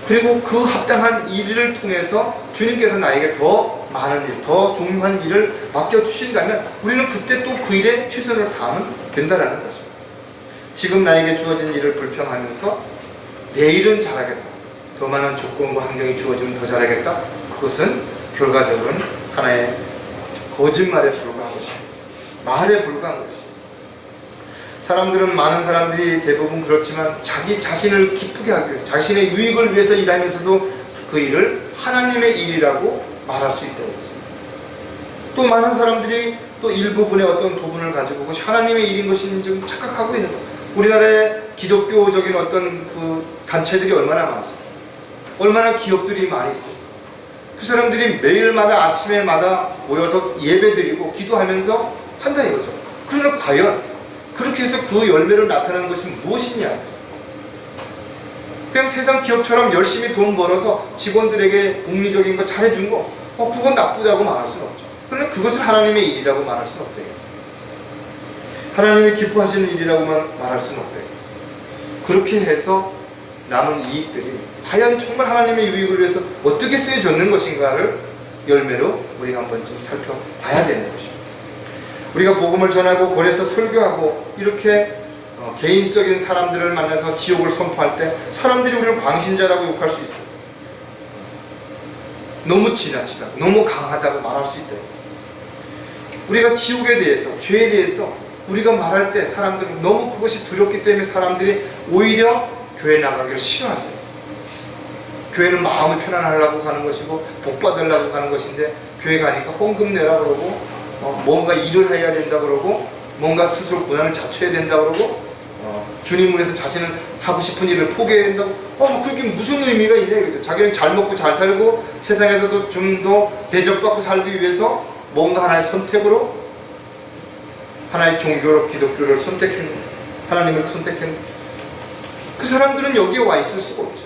그리고 그 합당한 일을 통해서 주님께서 나에게 더 많은 일, 더 중요한 일을 맡겨주신다면 우리는 그때 또 그 일에 최선을 다하면 된다는 것입니다. 지금 나에게 주어진 일을 불평하면서 내일은 잘하겠다, 더 많은 조건과 환경이 주어지면 더 잘하겠다, 그것은 결과적으로는 하나의 거짓말에 불과한 것입니다. 말에 불과한 것입니다. 많은 사람들이 대부분 그렇지만 자기 자신을 기쁘게 하기 위해서 자신의 유익을 위해서 일하면서도 그 일을 하나님의 일이라고 말할 수 있다고 했습니다. 또 많은 사람들이 또 일부분의 어떤 도분을 가지고 그것이 하나님의 일인 것인 좀 착각하고 있는 거예요. 우리나라의 기독교적인 어떤 그 단체들이 얼마나 많습니까? 얼마나 기업들이 많이 있어요. 그 사람들이 매일마다 아침에마다 모여서 예배드리고 기도하면서 한다 이거죠. 그러나 과연 그렇게 해서 그 열매를 나타내는 것이 무엇이냐? 그냥 세상 기업처럼 열심히 돈 벌어서 직원들에게 복리적인 거 잘해준 거, 그건 나쁘다고 말할 수는 없죠. 그러나 그것을 하나님의 일이라고 말할 수는 없대요. 하나님이 기뻐하시는 일이라고만 말할 수는 없대요. 그렇게 해서 남은 이익들이 과연 정말 하나님의 유익을 위해서 어떻게 쓰여졌는 것인가를 열매로 우리가 한 번쯤 살펴봐야 되는 것입니다. 우리가 복음을 전하고 거리에서 설교하고 이렇게 개인적인 사람들을 만나서 지옥을 선포할 때 사람들이 우리를 광신자라고 욕할 수 있어요. 너무 지나치다고, 너무 강하다고 말할 수 있다. 우리가 지옥에 대해서, 죄에 대해서 우리가 말할 때 사람들은 너무 그것이 두렵기 때문에 사람들이 오히려 교회 나가기를 싫어한대요. 교회는 마음을 편안하려고 가는 것이고 복 받으려고 가는 것인데, 교회 가니까 헌금 내라 그러고 뭔가 일을 해야 된다 그러고 뭔가 스스로 고난을 자초해야 된다 그러고 주님을 위해서 자신은 하고 싶은 일을 포기해야 된다고. 그게 무슨 의미가 있냐 이거죠. 자기는 잘 먹고 잘 살고 세상에서도 좀 더 대접받고 살기 위해서 뭔가 하나의 선택으로 하나의 종교로 기독교를 선택했는데, 하나님을 선택했는데, 그 사람들은 여기에 와 있을 수가 없죠.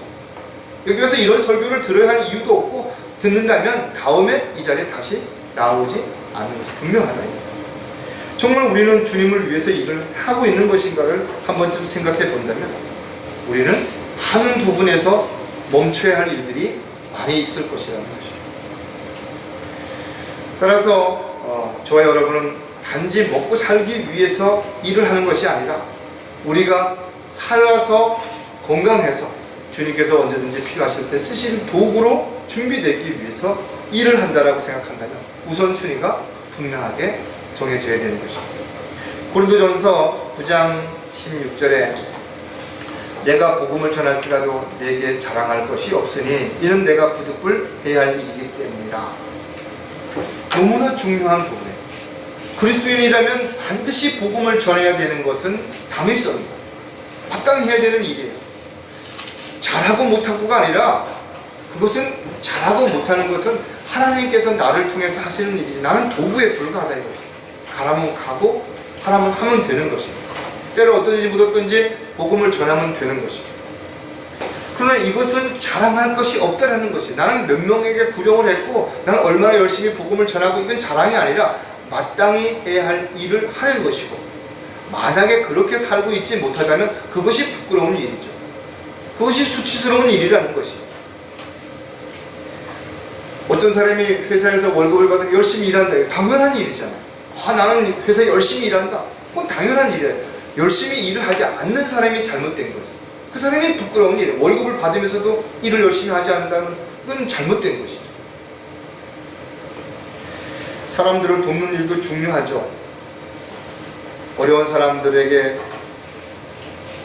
여기 와서 이런 설교를 들어야 할 이유도 없고, 듣는다면 다음에 이 자리에 다시 나오지 않는 것이 분명하다. 정말 우리는 주님을 위해서 일을 하고 있는 것인가를 한 번쯤 생각해 본다면 우리는 하는 부분에서 멈춰야 할 일들이 많이 있을 것이라는 것입니다. 따라서 저와 여러분은 단지 먹고 살기 위해서 일을 하는 것이 아니라 우리가 살아서 건강해서 주님께서 언제든지 필요하실 때 쓰실 도구로 준비되기 위해서 일을 한다라고 생각한다면 우선순위가 분명하게 정해져야 되는 것입니다. 고린도전서 9장 16절에 내가 복음을 전할지라도 내게 자랑할 것이 없으니 이는 내가 부득불 해야 할 일이기 때문이라. 너무나 중요한 부분이에요. 그리스도인이라면 반드시 복음을 전해야 되는 것은 당위성입니다. 마땅히 해야 되는 일이에요. 잘하고 못하고가 아니라 그것은 잘하고 못하는 것은 하나님께서 나를 통해서 하시는 일이지 나는 도구에 불과하다 이거죠. 가라면 가고 하라면 하면 되는 것입니다. 때로 어떤지 묻었든지 복음을 전하면 되는 것입니다. 그러나 이것은 자랑할 것이 없다는 것이에요. 나는 몇 명에게 구령을 했고 나는 얼마나 열심히 복음을 전하고, 이건 자랑이 아니라 마땅히 해야 할 일을 하는 것이고, 만약에 그렇게 살고 있지 못하다면 그것이 부끄러운 일이죠. 그것이 수치스러운 일이라는 것입니다. 어떤 사람이 회사에서 월급을 받아 열심히 일한다. 당연한 일이잖아요. 나는 회사에 열심히 일한다. 그건 당연한 일이에요. 열심히 일을 하지 않는 사람이 잘못된 거죠. 그 사람이 부끄러운 일이에요. 월급을 받으면서도 일을 열심히 하지 않는다면 그건 잘못된 것이죠. 사람들을 돕는 일도 중요하죠. 어려운 사람들에게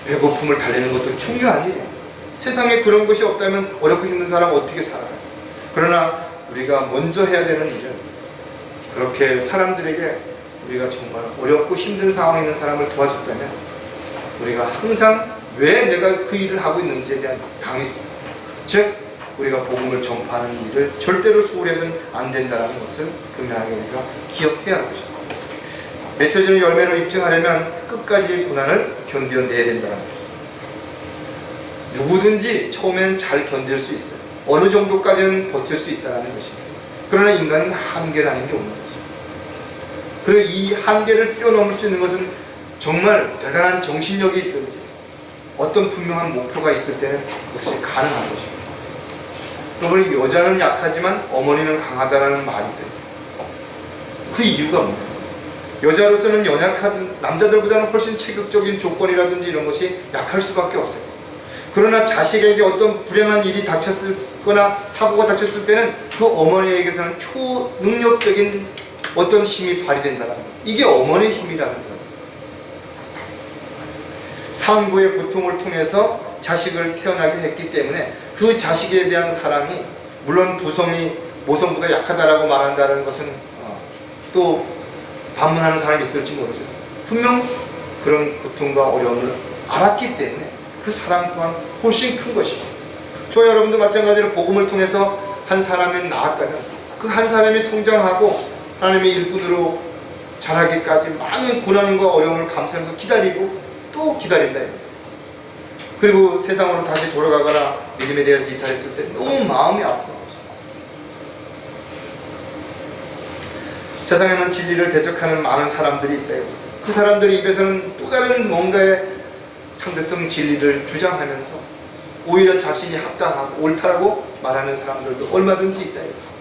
배고픔을 달래는 것도 중요한 일이에요. 세상에 그런 것이 없다면 어렵고 힘든 사람은 어떻게 살아요? 그러나 우리가 먼저 해야 되는 일은 그렇게 사람들에게 우리가 정말 어렵고 힘든 상황에 있는 사람을 도와줬다면 우리가 항상 왜 내가 그 일을 하고 있는지에 대한 당위성, 즉 우리가 복음을 전파하는 일을 절대로 소홀히 해서는 안 된다는 것을 분명하게 우리가 기억해야 할 것입니다. 맺혀지는 열매를 입증하려면 끝까지 고난을 견뎌내야 된다는 것입니다. 누구든지 처음엔 잘 견딜 수 있어요. 어느 정도까지는 버틸 수 있다는 것입니다. 그러나 인간은 한계라는 게 없는 거죠. 그리고 이 한계를 뛰어넘을 수 있는 것은 정말 대단한 정신력이 있든지 어떤 분명한 목표가 있을 때는 그것이 가능한 것입니다. 여러분, 여자는 약하지만 어머니는 강하다는 말이 돼요. 그 이유가 뭐예요? 여자로서는 연약한 남자들보다는 훨씬 체격적인 조건이라든지 이런 것이 약할 수밖에 없어요. 그러나 자식에게 어떤 불행한 일이 닥쳤거나 사고가 닥쳤을 때는 그 어머니에게서는 초능력적인 어떤 힘이 발휘된다는 거예요. 이게 어머니의 힘이라는 거예요. 산부의 고통을 통해서 자식을 태어나게 했기 때문에 그 자식에 대한 사랑이, 물론 부성이 모성보다 약하다라고 말한다는 것은 또 반문하는 사람이 있을지 모르죠. 분명 그런 고통과 어려움을 알았기 때문에 그 사랑 또한 훨씬 큰 것이고, 저와 여러분도 마찬가지로 복음을 통해서 한 사람이 나았다면 그 한 사람이 성장하고 하나님의 일꾼으로 자라기까지 많은 고난과 어려움을 감수하면서 기다리고 또 기다린다 이거죠. 그리고 세상으로 다시 돌아가거나 믿음에 대해서 이탈했을 때 너무 마음이 아픈 것이죠. 세상에는 진리를 대적하는 많은 사람들이 있다 이거죠. 그 사람들의 입에서는 또 다른 뭔가의 상대성 진리를 주장하면서 오히려 자신이 합당하고 옳다고 말하는 사람들도 얼마든지 있다 이거죠.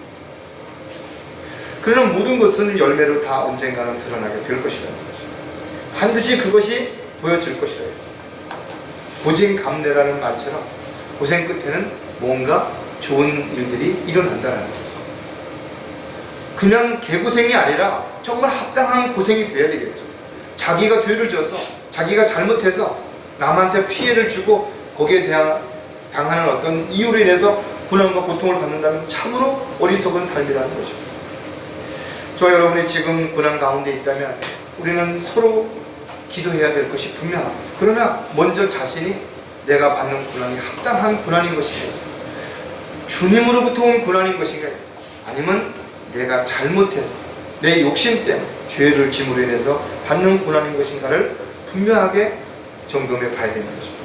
그러나 모든 것은 열매로 다 언젠가는 드러나게 될 것이라는 거죠. 반드시 그것이 보여질 것이라는 거죠. 고진감래라는 말처럼 고생 끝에는 뭔가 좋은 일들이 일어난다는 거죠. 그냥 개고생이 아니라 정말 합당한 고생이 돼야 되겠죠. 자기가 죄를 져서 자기가 잘못해서 남한테 피해를 주고 거기에 대한 당하는 어떤 이유로 인해서 고난과 고통을 받는다면 참으로 어리석은 삶이라는 것입니다. 저와 여러분이 지금 고난 가운데 있다면 우리는 서로 기도해야 될 것이 분명합니다. 그러나 먼저 자신이 내가 받는 고난이 합당한 고난인 것인가, 주님으로부터 온 고난인 것인가, 아니면 내가 잘못해서 내 욕심 때문에 죄를 짐으로 인해서 받는 고난인 것인가를 분명하게 점검해 봐야 되는 것입니다.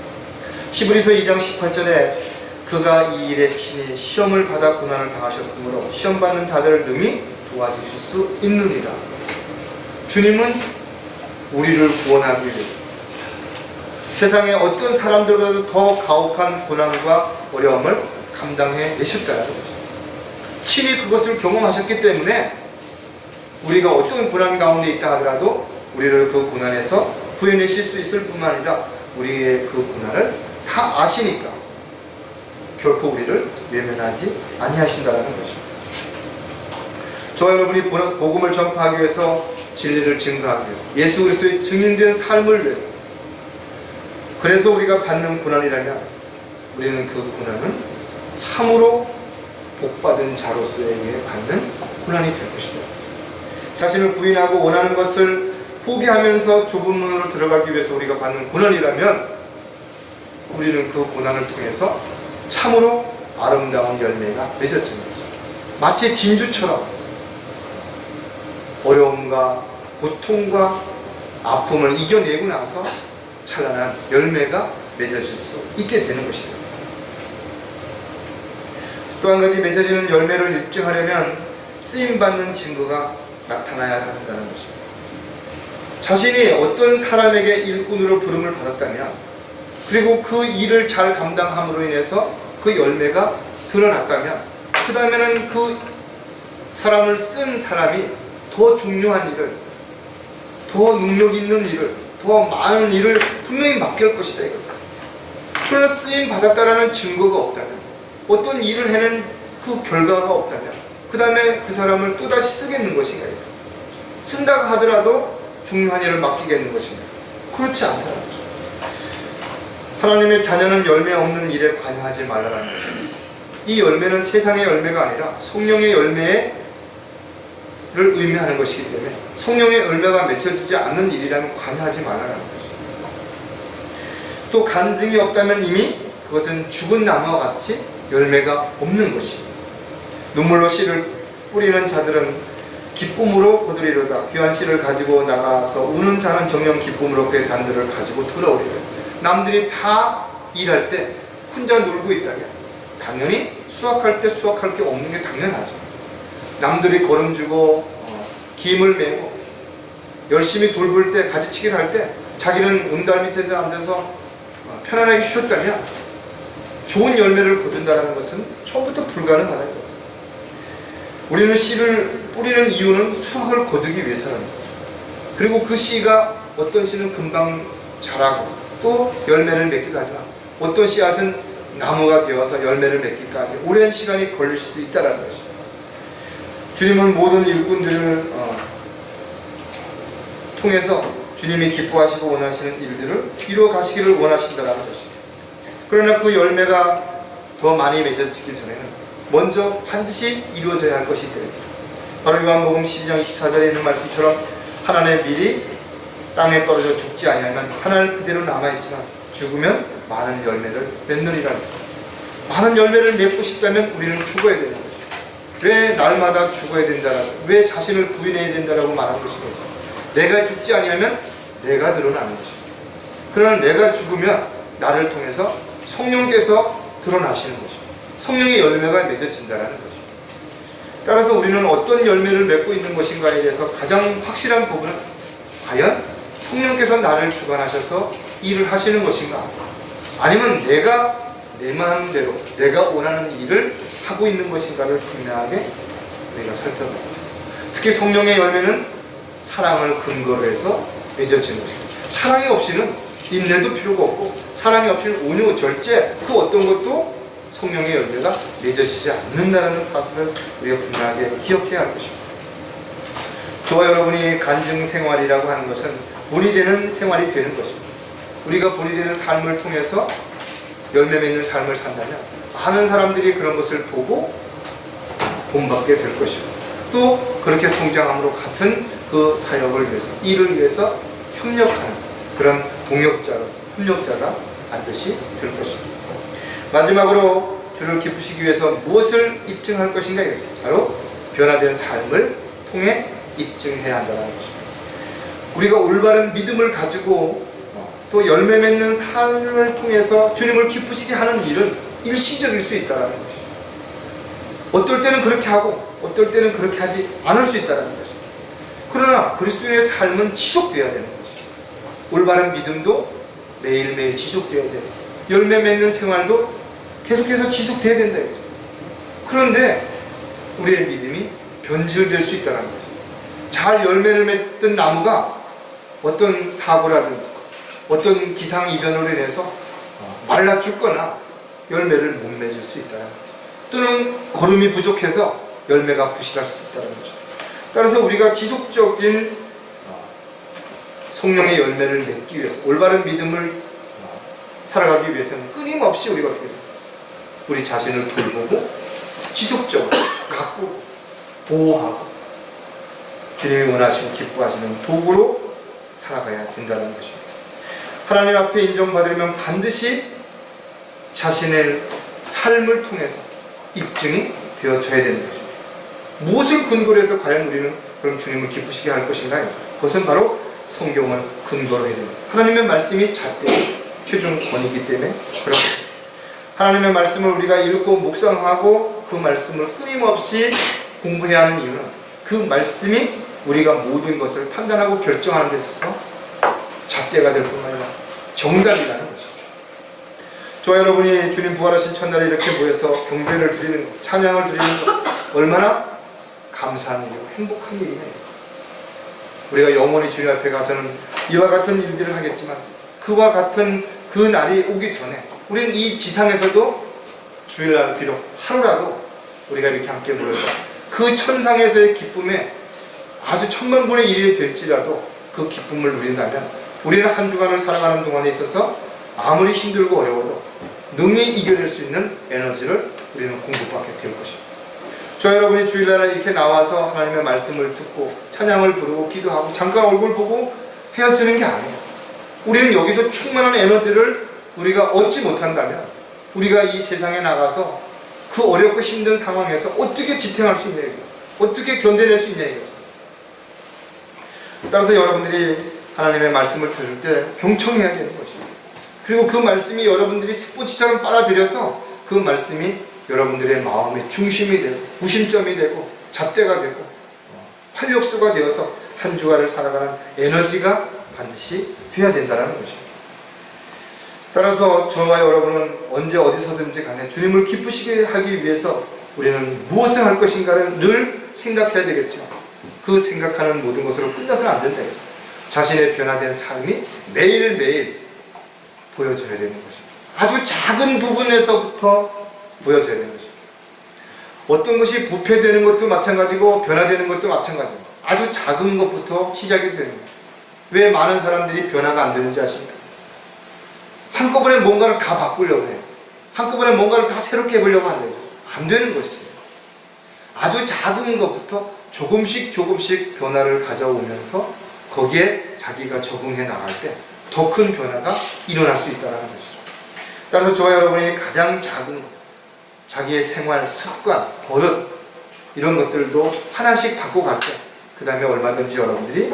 히브리서 2장 18절에 그가 이 일에 친히 시험을 받아 고난을 당하셨으므로 시험받는 자들을 능히 도와주실 수 있느니라. 주님은 우리를 구원하기 위해 세상의 어떤 사람들보다도 더 가혹한 고난과 어려움을 감당해 내셨다는 것입니다. 친히 그것을 경험하셨기 때문에 우리가 어떤 고난 가운데 있다 하더라도 우리를 그 고난에서 구해내실 수 있을 뿐만 아니라 우리의 그 고난을 다 아시니까 결코 우리를 외면하지 아니하신다는 것입니다. 저와 여러분이 복음을 전파하기 위해서, 진리를 증거하기 위해서, 예수 그리스도의 증인된 삶을 위해서, 그래서 우리가 받는 고난이라면 우리는 그 고난은 참으로 복받은 자로서에게 받는 고난이 될 것이다. 자신을 부인하고 원하는 것을 포기하면서 좁은 문으로 들어가기 위해서 우리가 받는 고난이라면 우리는 그 고난을 통해서 참으로 아름다운 열매가 맺어지는 거죠. 마치 진주처럼 어려움과 고통과 아픔을 이겨내고 나서 찬란한 열매가 맺어질 수 있게 되는 것입니다. 또 한 가지, 맺어지는 열매를 입증하려면 쓰임받는 증거가 나타나야 한다는 것입니다. 자신이 어떤 사람에게 일꾼으로 부름을 받았다면, 그리고 그 일을 잘 감당함으로 인해서 그 열매가 드러났다면, 그 다음에는 그 사람을 쓴 사람이 더 중요한 일을, 더 능력 있는 일을, 더 많은 일을 분명히 맡길 것이다 이거죠. 그러나 쓰임 받았다라는 증거가 없다면, 어떤 일을 해낸 그 결과가 없다면 그 다음에 그 사람을 또다시 쓰겠는 것인가? 쓴다고 하더라도 중요한 일을 맡기겠는 것인가? 그렇지 않다는 거죠. 하나님의 자녀는 열매 없는 일에 관여하지 말라는 것입니다. 이 열매는 세상의 열매가 아니라 성령의 열매를 의미하는 것이기 때문에 성령의 열매가 맺혀지지 않는 일이라면 관여하지 말라는 것입니다. 또 간증이 없다면 이미 그것은 죽은 나무와 같이 열매가 없는 것입니다. 눈물로 씨를 뿌리는 자들은 기쁨으로 거두리로다. 귀한 씨를 가지고 나가서 우는 자는 정녕 기쁨으로 그의 단들을 가지고 돌아오리라. 남들이 다 일할 때 혼자 놀고 있다면 당연히 수확할 때 수확할 게 없는 게 당연하죠. 남들이 거름주고 김을 메고 열심히 돌볼 때, 가지치기를 할 때 자기는 응달 밑에서 앉아서 편안하게 쉬었다면 좋은 열매를 거둔다는 것은 처음부터 불가능하다는 거죠. 우리는 씨를 뿌리는 이유는 수확을 거두기 위해서라는 거죠. 그리고 그 씨가 어떤 씨는 금방 자라고 또 열매를 맺기도 하지만 어떤 씨앗은 나무가 되어서 열매를 맺기까지 오랜 시간이 걸릴 수도 있다는 것입니다. 주님은 모든 일꾼들을 통해서 주님이 기뻐하시고 원하시는 일들을 이루어 가시기를 원하신다는 것입니다. 그러나 그 열매가 더 많이 맺어지기 전에는 먼저 반드시 이루어져야 할 것이 있다. 바로 요한복음 12장 24절에 있는 말씀처럼 하나님의 밀이 땅에 떨어져 죽지 아니하면 하나는 그대로 남아있지만 죽으면 많은 열매를 맺느니라 했습니다. 많은 열매를 맺고 싶다면 우리는 죽어야 되는 거죠. 왜 날마다 죽어야 된다라고, 왜 자신을 부인해야 된다라고 말한 것인가? 내가 죽지 아니하면 내가 드러나는 것입니다. 그러나 내가 죽으면 나를 통해서 성령께서 드러나시는 것입니다. 성령의 열매가 맺어진다는 것입니다. 따라서 우리는 어떤 열매를 맺고 있는 것인가에 대해서 가장 확실한 부분은 과연 성령께서 나를 주관하셔서 일을 하시는 것인가, 아니면 내가 내 마음대로 내가 원하는 일을 하고 있는 것인가를 분명하게 우리가 살펴봐야 합니다. 특히 성령의 열매는 사랑을 근거로 해서 맺어지는 것입니다. 사랑이 없이는 인내도 필요가 없고, 사랑이 없이는 온유, 절제, 그 어떤 것도 성령의 열매가 맺어지지 않는다는 사실을 우리가 분명하게 기억해야 할 것입니다. 저와 여러분이 간증 생활이라고 하는 것은 본이 되는 생활이 되는 것입니다. 우리가 본이 되는 삶을 통해서 열매 맺는 삶을 산다면 많은 사람들이 그런 것을 보고 본받게 될 것이고, 또 그렇게 성장함으로 같은 그 사역을 위해서, 일을 위해서 협력하는 그런 협력자가 반드시 될 것입니다. 마지막으로 주를 기쁘시기 위해서 무엇을 입증할 것인가? 바로 변화된 삶을 통해 입증해야 한다는 것입니다. 우리가 올바른 믿음을 가지고 또 열매 맺는 삶을 통해서 주님을 기쁘시게 하는 일은 일시적일 수 있다는 것입니다. 어떨 때는 그렇게 하고 어떨 때는 그렇게 하지 않을 수 있다는 것입니다. 그러나 그리스도인의 삶은 지속되어야 되는 것입니다. 올바른 믿음도 매일매일 지속되어야 되고, 열매 맺는 생활도 계속해서 지속되어야 된다. 그런데 우리의 믿음이 변질될 수 있다는 것입니다. 잘 열매를 맺던 나무가 어떤 사고라든지 어떤 기상이변으로 인해서 말라 죽거나 열매를 못 맺을 수 있다는 것입니다. 또는 거름이 부족해서 열매가 부실할 수도 있다는 것입니다. 따라서 우리가 지속적인 성령의 열매를 맺기 위해서, 올바른 믿음을 살아가기 위해서는 끊임없이 우리가 어떻게 돼요? 우리 자신을 돌보고 지속적으로 가꾸고 보호하고 주님이 원하시고 기뻐하시는 도구로 살아가야 된다는 것입니다. 하나님 앞에 인정받으려면 반드시 자신의 삶을 통해서 입증이 되어져야 되는 것입니다. 무엇을 근거로 해서 과연 우리는 그럼 주님을 기쁘시게 할 것인가? 그것은 바로 성경을 근거로 해야 됩니다. 하나님의 말씀이 잣대 최종 권이기 때문에 그렇습니다. 하나님의 말씀을 우리가 읽고 묵상하고 그 말씀을 끊임없이 공부해야 하는 이유는 그 말씀이 우리가 모든 것을 판단하고 결정하는 데 있어서 잣대가 될 뿐만 아니라 정답이라는 것입니다. 저와 여러분이 주님 부활하신 첫날에 이렇게 모여서 경배를 드리는 것, 찬양을 드리는 것, 얼마나 감사한 일이고 행복한 일이냐. 우리가 영원히 주님 앞에 가서는 이와 같은 일들을 하겠지만 그와 같은 그 날이 오기 전에 우리는 이 지상에서도 주일날 비록 하루라도 우리가 이렇게 함께 모여서 그 천상에서의 기쁨에 아주 천만분의 1이 될지라도 그 기쁨을 누린다면 우리는 한 주간을 살아가는 동안에 있어서 아무리 힘들고 어려워도 능히 이겨낼 수 있는 에너지를 우리는 공급받게 될 것입니다. 저 여러분이 주일날에 이렇게 나와서 하나님의 말씀을 듣고 찬양을 부르고 기도하고 잠깐 얼굴 보고 헤어지는 게 아니에요. 우리는 여기서 충만한 에너지를 우리가 얻지 못한다면 우리가 이 세상에 나가서 그 어렵고 힘든 상황에서 어떻게 지탱할 수 있냐, 어떻게 견뎌낼 수 있냐. 따라서 여러분들이 하나님의 말씀을 들을 때 경청해야 되는 것입니다. 그리고 그 말씀이 여러분들이 스포츠처럼 빨아들여서 그 말씀이 여러분들의 마음의 중심이 되고 구심점이 되고 잣대가 되고 활력소가 되어서 한 주간을 살아가는 에너지가 반드시 되어야 된다는 것입니다. 따라서 저와 여러분은 언제 어디서든지 간에 주님을 기쁘시게 하기 위해서 우리는 무엇을 할 것인가를 늘 생각해야 되겠지만 그 생각하는 모든 것으로 끝나서는 안 된다. 자신의 변화된 삶이 매일매일 보여져야 되는 것입니다. 아주 작은 부분에서부터 보여져야 되는 것입니다. 어떤 것이 부패되는 것도 마찬가지고 변화되는 것도 마찬가지입니다. 아주 작은 것부터 시작이 되는 거예요. 왜 많은 사람들이 변화가 안 되는지 아십니까? 한꺼번에 뭔가를 다 바꾸려고 해요. 한꺼번에 뭔가를 다 새롭게 해보려고 한대요. 안 되는 것이에요. 아주 작은 것부터 조금씩 변화를 가져오면서 거기에 자기가 적응해 나갈 때 더 큰 변화가 일어날 수 있다는 것이죠. 따라서 저와 여러분이 가장 작은 것, 자기의 생활, 습관, 버릇 이런 것들도 하나씩 바꿔갈 때 그 다음에 얼마든지 여러분들이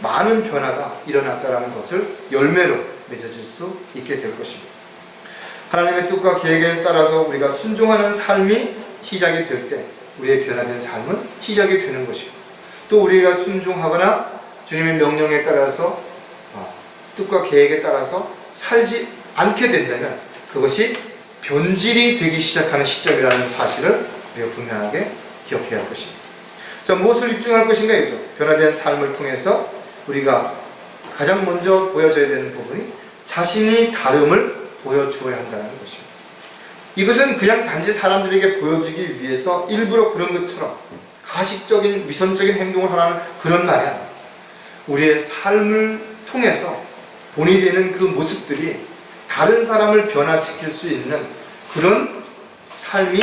많은 변화가 일어났다는 것을 열매로 맺어질 수 있게 될 것입니다. 하나님의 뜻과 계획에 따라서 우리가 순종하는 삶이 시작이 될 때 우리의 변화된 삶은 시작이 되는 것이고, 또 우리가 순종하거나 주님의 명령에 따라서 뜻과 계획에 따라서 살지 않게 된다면 그것이 변질이 되기 시작하는 시점이라는 사실을 우리가 분명하게 기억해야 할 것입니다. 자, 무엇을 입증할 것인가 이죠. 변화된 삶을 통해서 우리가 가장 먼저 보여줘야 되는 부분이 자신이 다름을 보여주어야 한다는 것입니다. 이것은 그냥 단지 사람들에게 보여주기 위해서 일부러 그런 것처럼 가식적인 위선적인 행동을 하라는 그런 말이 아니에요. 우리의 삶을 통해서 본이 되는 그 모습들이 다른 사람을 변화시킬 수 있는 그런 삶이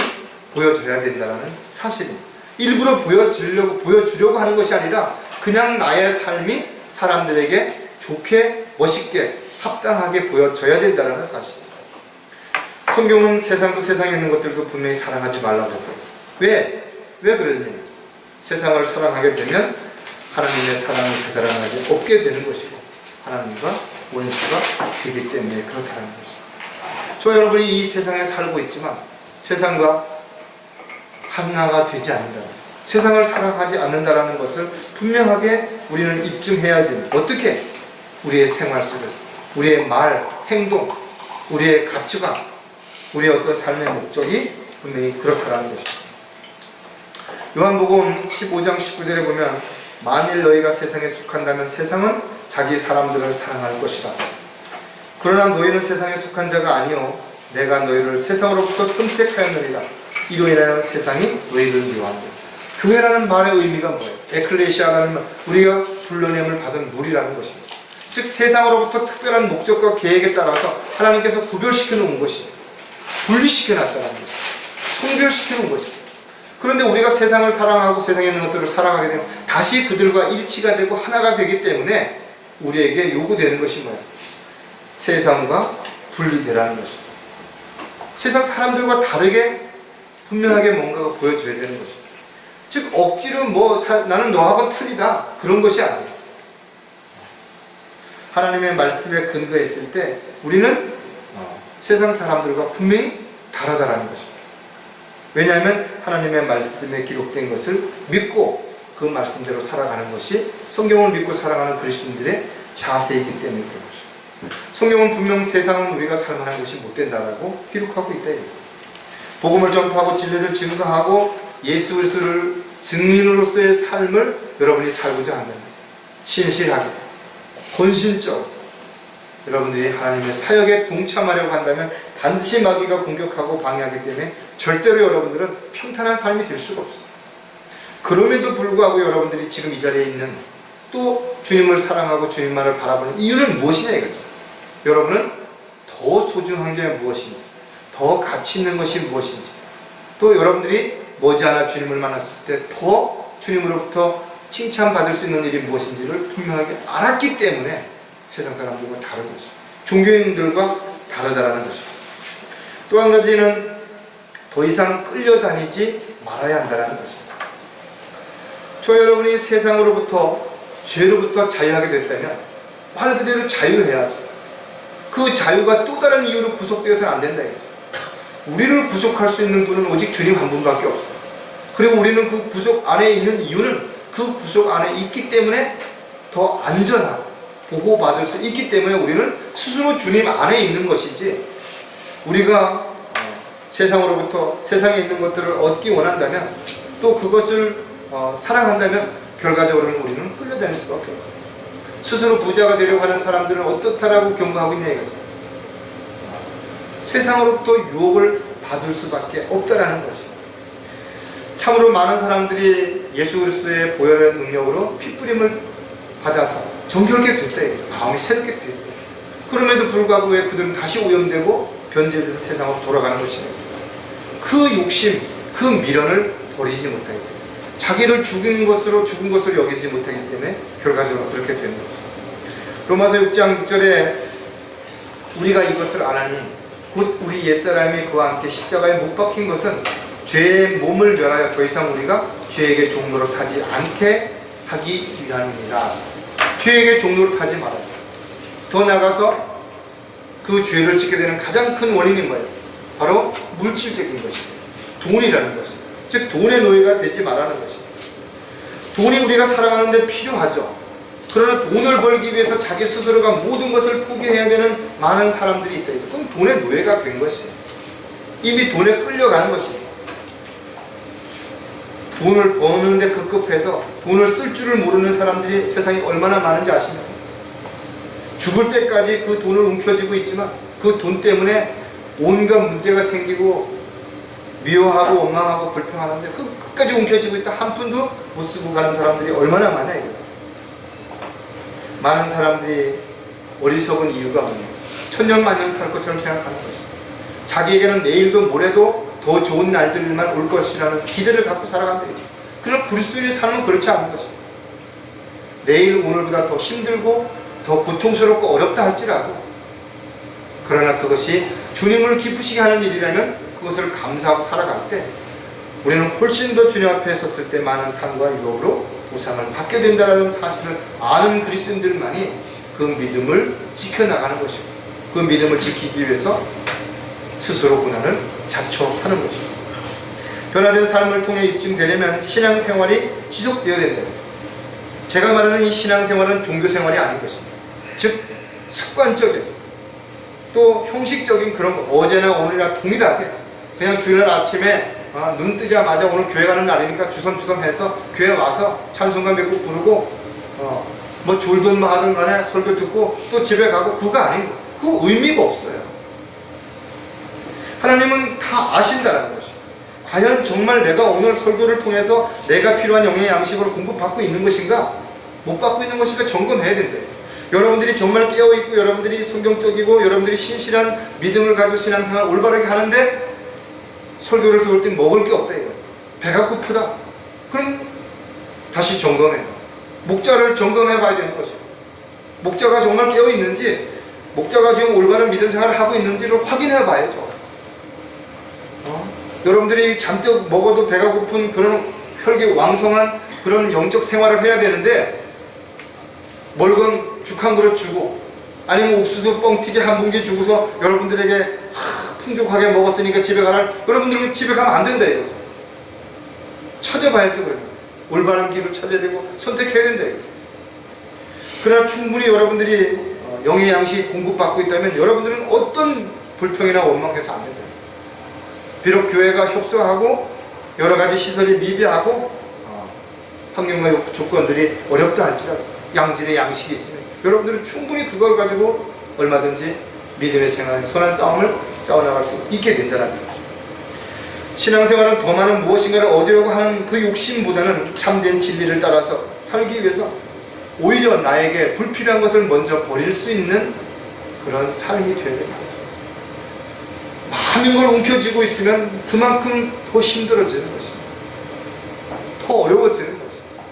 보여져야 된다는 사실입니다. 일부러 보여주려고 하는 것이 아니라 그냥 나의 삶이 사람들에게 좋게, 멋있게, 합당하게 보여져야 된다는 사실입니다. 성경은 세상도 세상에 있는 것들도 분명히 사랑하지 말라고 했거든요. 왜 그러느냐? 세상을 사랑하게 되면 하나님의 사랑을 그 사람에게 없게 되는 것이고 하나님과 원수가 되기 때문에 그렇다는 것입니다. 저 여러분이 이 세상에 살고 있지만 세상과 하나가 되지 않는다. 세상을 사랑하지 않는다라는 것을 분명하게 우리는 입증해야 됩니다. 어떻게? 우리의 생활 속에서, 우리의 말, 행동, 우리의 가치관, 우리의 어떤 삶의 목적이 분명히 그렇다라는 것입니다. 요한복음 15장 19절에 보면 만일 너희가 세상에 속한다면 세상은 자기 사람들을 사랑할 것이다. 그러나 너희는 세상에 속한 자가 아니요 내가 너희를 세상으로부터 선택하였느니라. 이로 인하여 세상이 너희를 미워한다. 교회라는 말의 의미가 뭐예요? 에클레시아라는 말, 우리가 불러냄을 받은 무리라는 것입니다. 즉 세상으로부터 특별한 목적과 계획에 따라서 하나님께서 구별시켜 놓은 것입니다. 분리시켜 놨다는 것입니다. 성별시켜 놓은 것입니다. 그런데 우리가 세상을 사랑하고 세상에 있는 것들을 사랑하게 되면 다시 그들과 일치가 되고 하나가 되기 때문에 우리에게 요구되는 것이 뭐예요? 세상과 분리되라는 것입니다. 세상 사람들과 다르게 분명하게 뭔가가 보여줘야 되는 것입니다. 즉 억지로 나는 너하고는 틀리다 그런 것이 아니에요. 하나님의 말씀에 근거했을 때 우리는 세상 사람들과 분명히 다르다라는 것입니다. 왜냐하면 하나님의 말씀에 기록된 것을 믿고 그 말씀대로 살아가는 것이 성경을 믿고 살아가는 그리스도인들의 자세이기 때문에 그런 것입니다. 성경은 분명 세상은 우리가 살만한 것이 못된다라고 기록하고 있다 이거죠. 복음을 전파하고 진리를 증거하고 예수 그리스도를 증인으로서의 삶을 여러분이 살고자 한다면 신실하게, 헌신적으로 여러분들이 하나님의 사역에 동참하려고 한다면 반드시 마귀가 공격하고 방해하기 때문에 절대로 여러분들은 평탄한 삶이 될 수가 없어요. 그럼에도 불구하고 여러분들이 지금 이 자리에 있는 또 주님을 사랑하고 주님만을 바라보는 이유는 무엇이냐 이거죠. 여러분은 더 소중한 게 무엇인지, 더 가치 있는 것이 무엇인지, 또 여러분들이 머지않아 주님을 만났을 때 더 주님으로부터 칭찬받을 수 있는 일이 무엇인지를 분명하게 알았기 때문에 세상 사람들과 다른 것입니다. 종교인들과 다르다라는 것입니다. 또 한 가지는 더 이상 끌려다니지 말아야 한다는 것입니다. 저 여러분이 세상으로부터 죄로부터 자유하게 됐다면 말 그대로 자유해야죠. 그 자유가 또 다른 이유로 구속되어서는 안 된다 이거죠. 우리를 구속할 수 있는 분은 오직 주님 한 분밖에 없어요. 그리고 우리는 그 구속 안에 있는 이유는 그 구속 안에 있기 때문에 더 안전하고 보호받을 수 있기 때문에 우리는 스스로 주님 안에 있는 것이지, 우리가 세상으로부터 세상에 있는 것들을 얻기 원한다면 또 그것을 사랑한다면 결과적으로는 우리는 끌려다닐 수밖에 없어요. 스스로 부자가 되려고 하는 사람들은 어떻다라고 경고하고 있냐 이거죠. 세상으로부터 유혹을 받을 수밖에 없다라는 것입니다. 참으로 많은 사람들이 예수 그리스도의 보혈의 능력으로 핏부림을 받아서 정결게 됐다 이거죠. 마음이 새롭게 됐어요. 그럼에도 불구하고 왜 그들은 다시 오염되고 변질돼서 세상으로 돌아가는 것입니다. 그 욕심, 그 미련을 버리지 못하기 때문에, 자기를 죽은 것으로 여기지 못하기 때문에 결과적으로 그렇게 되는 거죠. 로마서 6장 6절에 우리가 이것을 아나니 곧 우리 옛사람이 그와 함께 십자가에 못 박힌 것은 죄의 몸을 멸하여 더 이상 우리가 죄에게 종노릇 하지 않게 하기 위함이니라. 죄에게 종노릇 하지 말아요. 더 나아가서 그 죄를 짓게 되는 가장 큰 원인이 뭐예요? 바로 물질적인 것입니다. 돈이라는 것입니다. 즉 돈의 노예가 되지 말라는 것입니다. 돈이 우리가 살아가는데 필요하죠. 그러나 돈을 벌기 위해서 자기 스스로가 모든 것을 포기해야 되는 많은 사람들이 있다. 그럼 돈의 노예가 된 것이에요. 이미 돈에 끌려가는 것입니다. 돈을 버는데 급급해서 돈을 쓸 줄을 모르는 사람들이 세상에 얼마나 많은지 아십니까? 죽을 때까지 그 돈을 움켜쥐고 있지만 그 돈 때문에 온갖 문제가 생기고 미워하고 원망하고 불평하는데 끝까지 움켜쥐고 있다 한 푼도 못 쓰고 가는 사람들이 얼마나 많아 이거죠. 많은 사람들이 어리석은 이유가 뭐냐? 천년만년 살 것처럼 생각하는 것이. 자기에게는 내일도 모레도 더 좋은 날들만 올 것이라는 기대를 갖고 살아간다. 그러나 그리스도인의 삶은 그렇지 않은 것입니다. 내일 오늘보다 더 힘들고 더 고통스럽고 어렵다 할지라도 그러나 그것이 주님을 기쁘시게 하는 일이라면 그것을 감사하고 살아갈 때 우리는 훨씬 더 주님 앞에 섰을 때 많은 상과 유업으로 보상을 받게 된다는 사실을 아는 그리스도인들만이 그 믿음을 지켜나가는 것이고 그 믿음을 지키기 위해서 스스로 고난을 자초하는 것입니다. 변화된 삶을 통해 입증되려면 신앙생활이 지속되어야 된다. 제가 말하는 이 신앙생활은 종교생활이 아닌 것입니다. 즉 습관적인 또 형식적인 그런 거 어제나 오늘이나 동일하게 그냥 주일날 아침에 눈 뜨자마자 오늘 교회 가는 날이니까 주섬주섬해서 교회 와서 찬송가 몇 곡 부르고 뭐 졸든 뭐 하든 간에 설교 듣고 또 집에 가고 그거 아니고 그 의미가 없어요. 하나님은 다 아신다는 것이. 과연 정말 내가 오늘 설교를 통해서 내가 필요한 영의 양식으로 공급받고 있는 것인가 못 받고 있는 것인가 점검해야 된대요. 여러분들이 정말 깨어있고 여러분들이 성경적이고 여러분들이 신실한 믿음을 가지고 신앙생활 올바르게 하는데 설교를 들을 때 먹을 게 없다 이거죠. 배가 고프다. 그럼 다시 점검해. 목자를 점검해 봐야 되는 것이고 목자가 정말 깨어있는지 목자가 지금 올바른 믿음 생활을 하고 있는지를 확인해 봐야죠. 여러분들이 잔뜩 먹어도 배가 고픈 그런 혈기 왕성한 그런 영적 생활을 해야 되는데 멀건 죽 한 그릇 주고 아니면 옥수수 뻥튀기 한 봉지 주고서 여러분들에게 풍족하게 먹었으니까 집에 가라. 여러분들은 집에 가면 안 된다 이거죠. 찾아봐야죠. 그러면 올바른 길을 찾아야 되고 선택해야 된다 이거죠. 그러나 충분히 여러분들이 영의 양식 공급받고 있다면 여러분들은 어떤 불평이나 원망해서 안 된다. 비록 교회가 협소하고 여러 가지 시설이 미비하고 환경과 조건들이 어렵다 할지라도 양질의 양식이 있으면 여러분들은 충분히 그걸 가지고 얼마든지 믿음의 생활, 선한 싸움을 싸워나갈 수 있게 된다는 거죠. 신앙생활은 더 많은 무엇인가를 얻으려고 하는 그 욕심보다는 참된 진리를 따라서 살기 위해서 오히려 나에게 불필요한 것을 먼저 버릴 수 있는 그런 삶이 되어야 됩니다. 많은 걸 움켜쥐고 있으면 그만큼 더 힘들어지는 것입니다. 더 어려워지는 것입니다.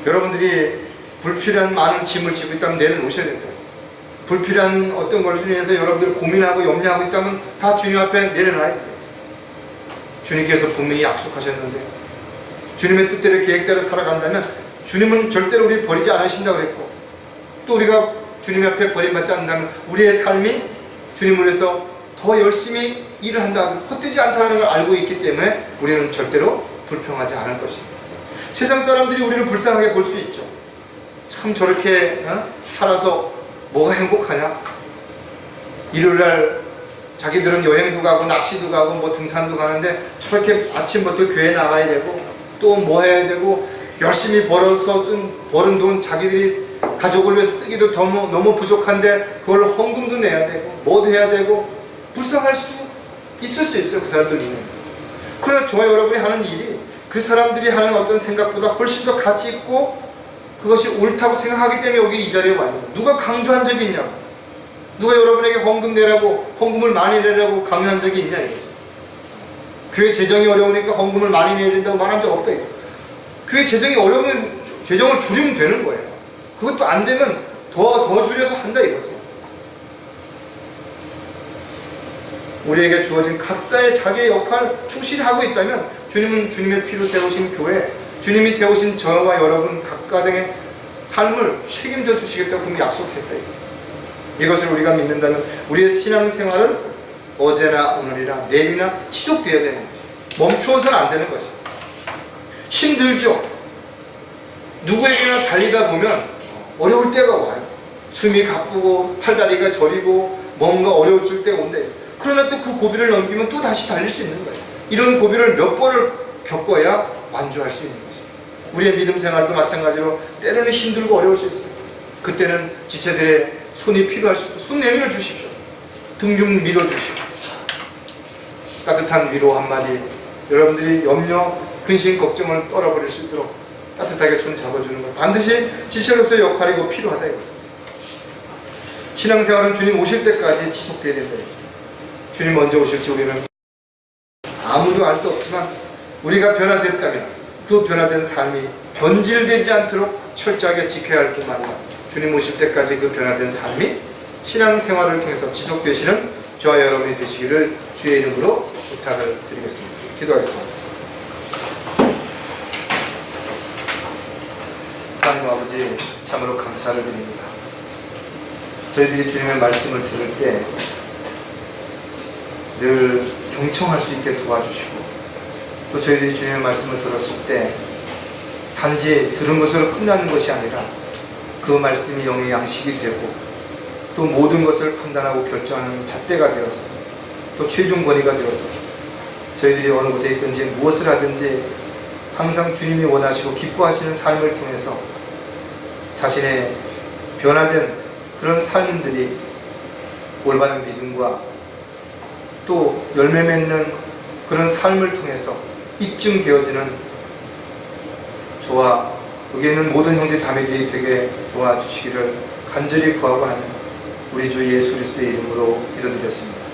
여러분들이 불필요한 많은 짐을 지고 있다면 내려놓으셔야 됩니다. 불필요한 어떤 걸 주님에서 여러분들 고민하고 염려하고 있다면 다 주님 앞에 내려놔야 돼요. 주님께서 분명히 약속하셨는데 주님의 뜻대로 계획대로 살아간다면 주님은 절대로 우리 버리지 않으신다고 그랬고 또 우리가 주님 앞에 버림받지 않는다면 우리의 삶이 주님을 위해서 더 열심히 일을 한다, 헛되지 않다는 걸 알고 있기 때문에 우리는 절대로 불평하지 않을 것입니다. 세상 사람들이 우리를 불쌍하게 볼 수 있죠. 참 저렇게 살아서 뭐가 행복하냐? 일요일날 자기들은 여행도 가고 낚시도 가고 뭐 등산도 가는데 저렇게 아침부터 교회 나가야 되고 또 뭐 해야 되고 열심히 벌어서 버는 돈 자기들이 가족을 위해서 쓰기도 너무 부족한데 그걸 헌금도 내야 되고 뭐도 해야 되고 불쌍할 수도 있을 수 있어요. 그 사람들 눈에. 그러나 저와 여러분이 하는 일이 그 사람들이 하는 어떤 생각보다 훨씬 더 가치 있고 그것이 옳다고 생각하기 때문에 여기 이 자리에 와 있는 거예요. 누가 강조한 적이 있냐고. 누가 여러분에게 헌금 내라고 헌금을 많이 내라고 강요한 적이 있냐 이거죠. 교회 재정이 어려우니까 헌금을 많이 내야 된다고 말한 적 없다 이거죠. 교회 재정이 어려우면 재정을 줄이면 되는 거예요. 그것도 안 되면 더 줄여서 한다 이거죠. 우리에게 주어진 각자의 자기의 역할을 충실히 하고 있다면 주님은 주님의 피로 세우신 교회, 주님이 세우신 저와 여러분 각 가정의 삶을 책임져 주시겠다고 분명히 약속했다. 이것을 우리가 믿는다면 우리의 신앙생활은 어제나 오늘이나 내일이나 지속되어야 되는 것이죠. 멈추어서는 안 되는 것이죠. 힘들죠. 누구에게나 달리다 보면 어려울 때가 와요. 숨이 가쁘고 팔다리가 저리고 뭔가 어려워질 때가 온대. 그러나 또 그 고비를 넘기면 또 다시 달릴 수 있는 거예요. 이런 고비를 몇 번을 겪어야 완주할 수 있는 것입니다. 우리의 믿음 생활도 마찬가지로 때로는 힘들고 어려울 수 있습니다. 그때는 지체들의 손이 필요할 수 있습니다. 손 내밀어 주십시오. 등 좀 밀어주시고 따뜻한 위로 한마디, 여러분들이 염려, 근심, 걱정을 떨어버릴 수 있도록 따뜻하게 손 잡아주는 것, 반드시 지체로서의 역할이고 필요하다 이거죠. 신앙생활은 주님 오실 때까지 지속돼야 된다. 주님 언제 오실지 우리는 아무도 알 수 없지만 우리가 변화됐다면 그 변화된 삶이 변질되지 않도록 철저하게 지켜야 할 뿐만 아니라 주님 오실 때까지 그 변화된 삶이 신앙생활을 통해서 지속되시는 저와 여러분이 되시기를 주의 이름으로 부탁을 드리겠습니다. 기도하겠습니다. 하나님 아버지, 참으로 감사를 드립니다. 저희들이 주님의 말씀을 들을 때 늘 경청할 수 있게 도와주시고, 또 저희들이 주님의 말씀을 들었을 때 단지 들은 것으로 끝나는 것이 아니라 그 말씀이 영의 양식이 되고 또 모든 것을 판단하고 결정하는 잣대가 되어서 또 최종 권위가 되어서 저희들이 어느 곳에 있든지 무엇을 하든지 항상 주님이 원하시고 기뻐하시는 삶을 통해서 자신의 변화된 그런 삶들이 올바른 믿음과 또 열매 맺는 그런 삶을 통해서 입증되어지는 저와 여기에 있는 모든 형제 자매들이 되게 도와주시기를 간절히 구하고 하는 우리 주 예수 그리스도의 이름으로 기도드렸습니다.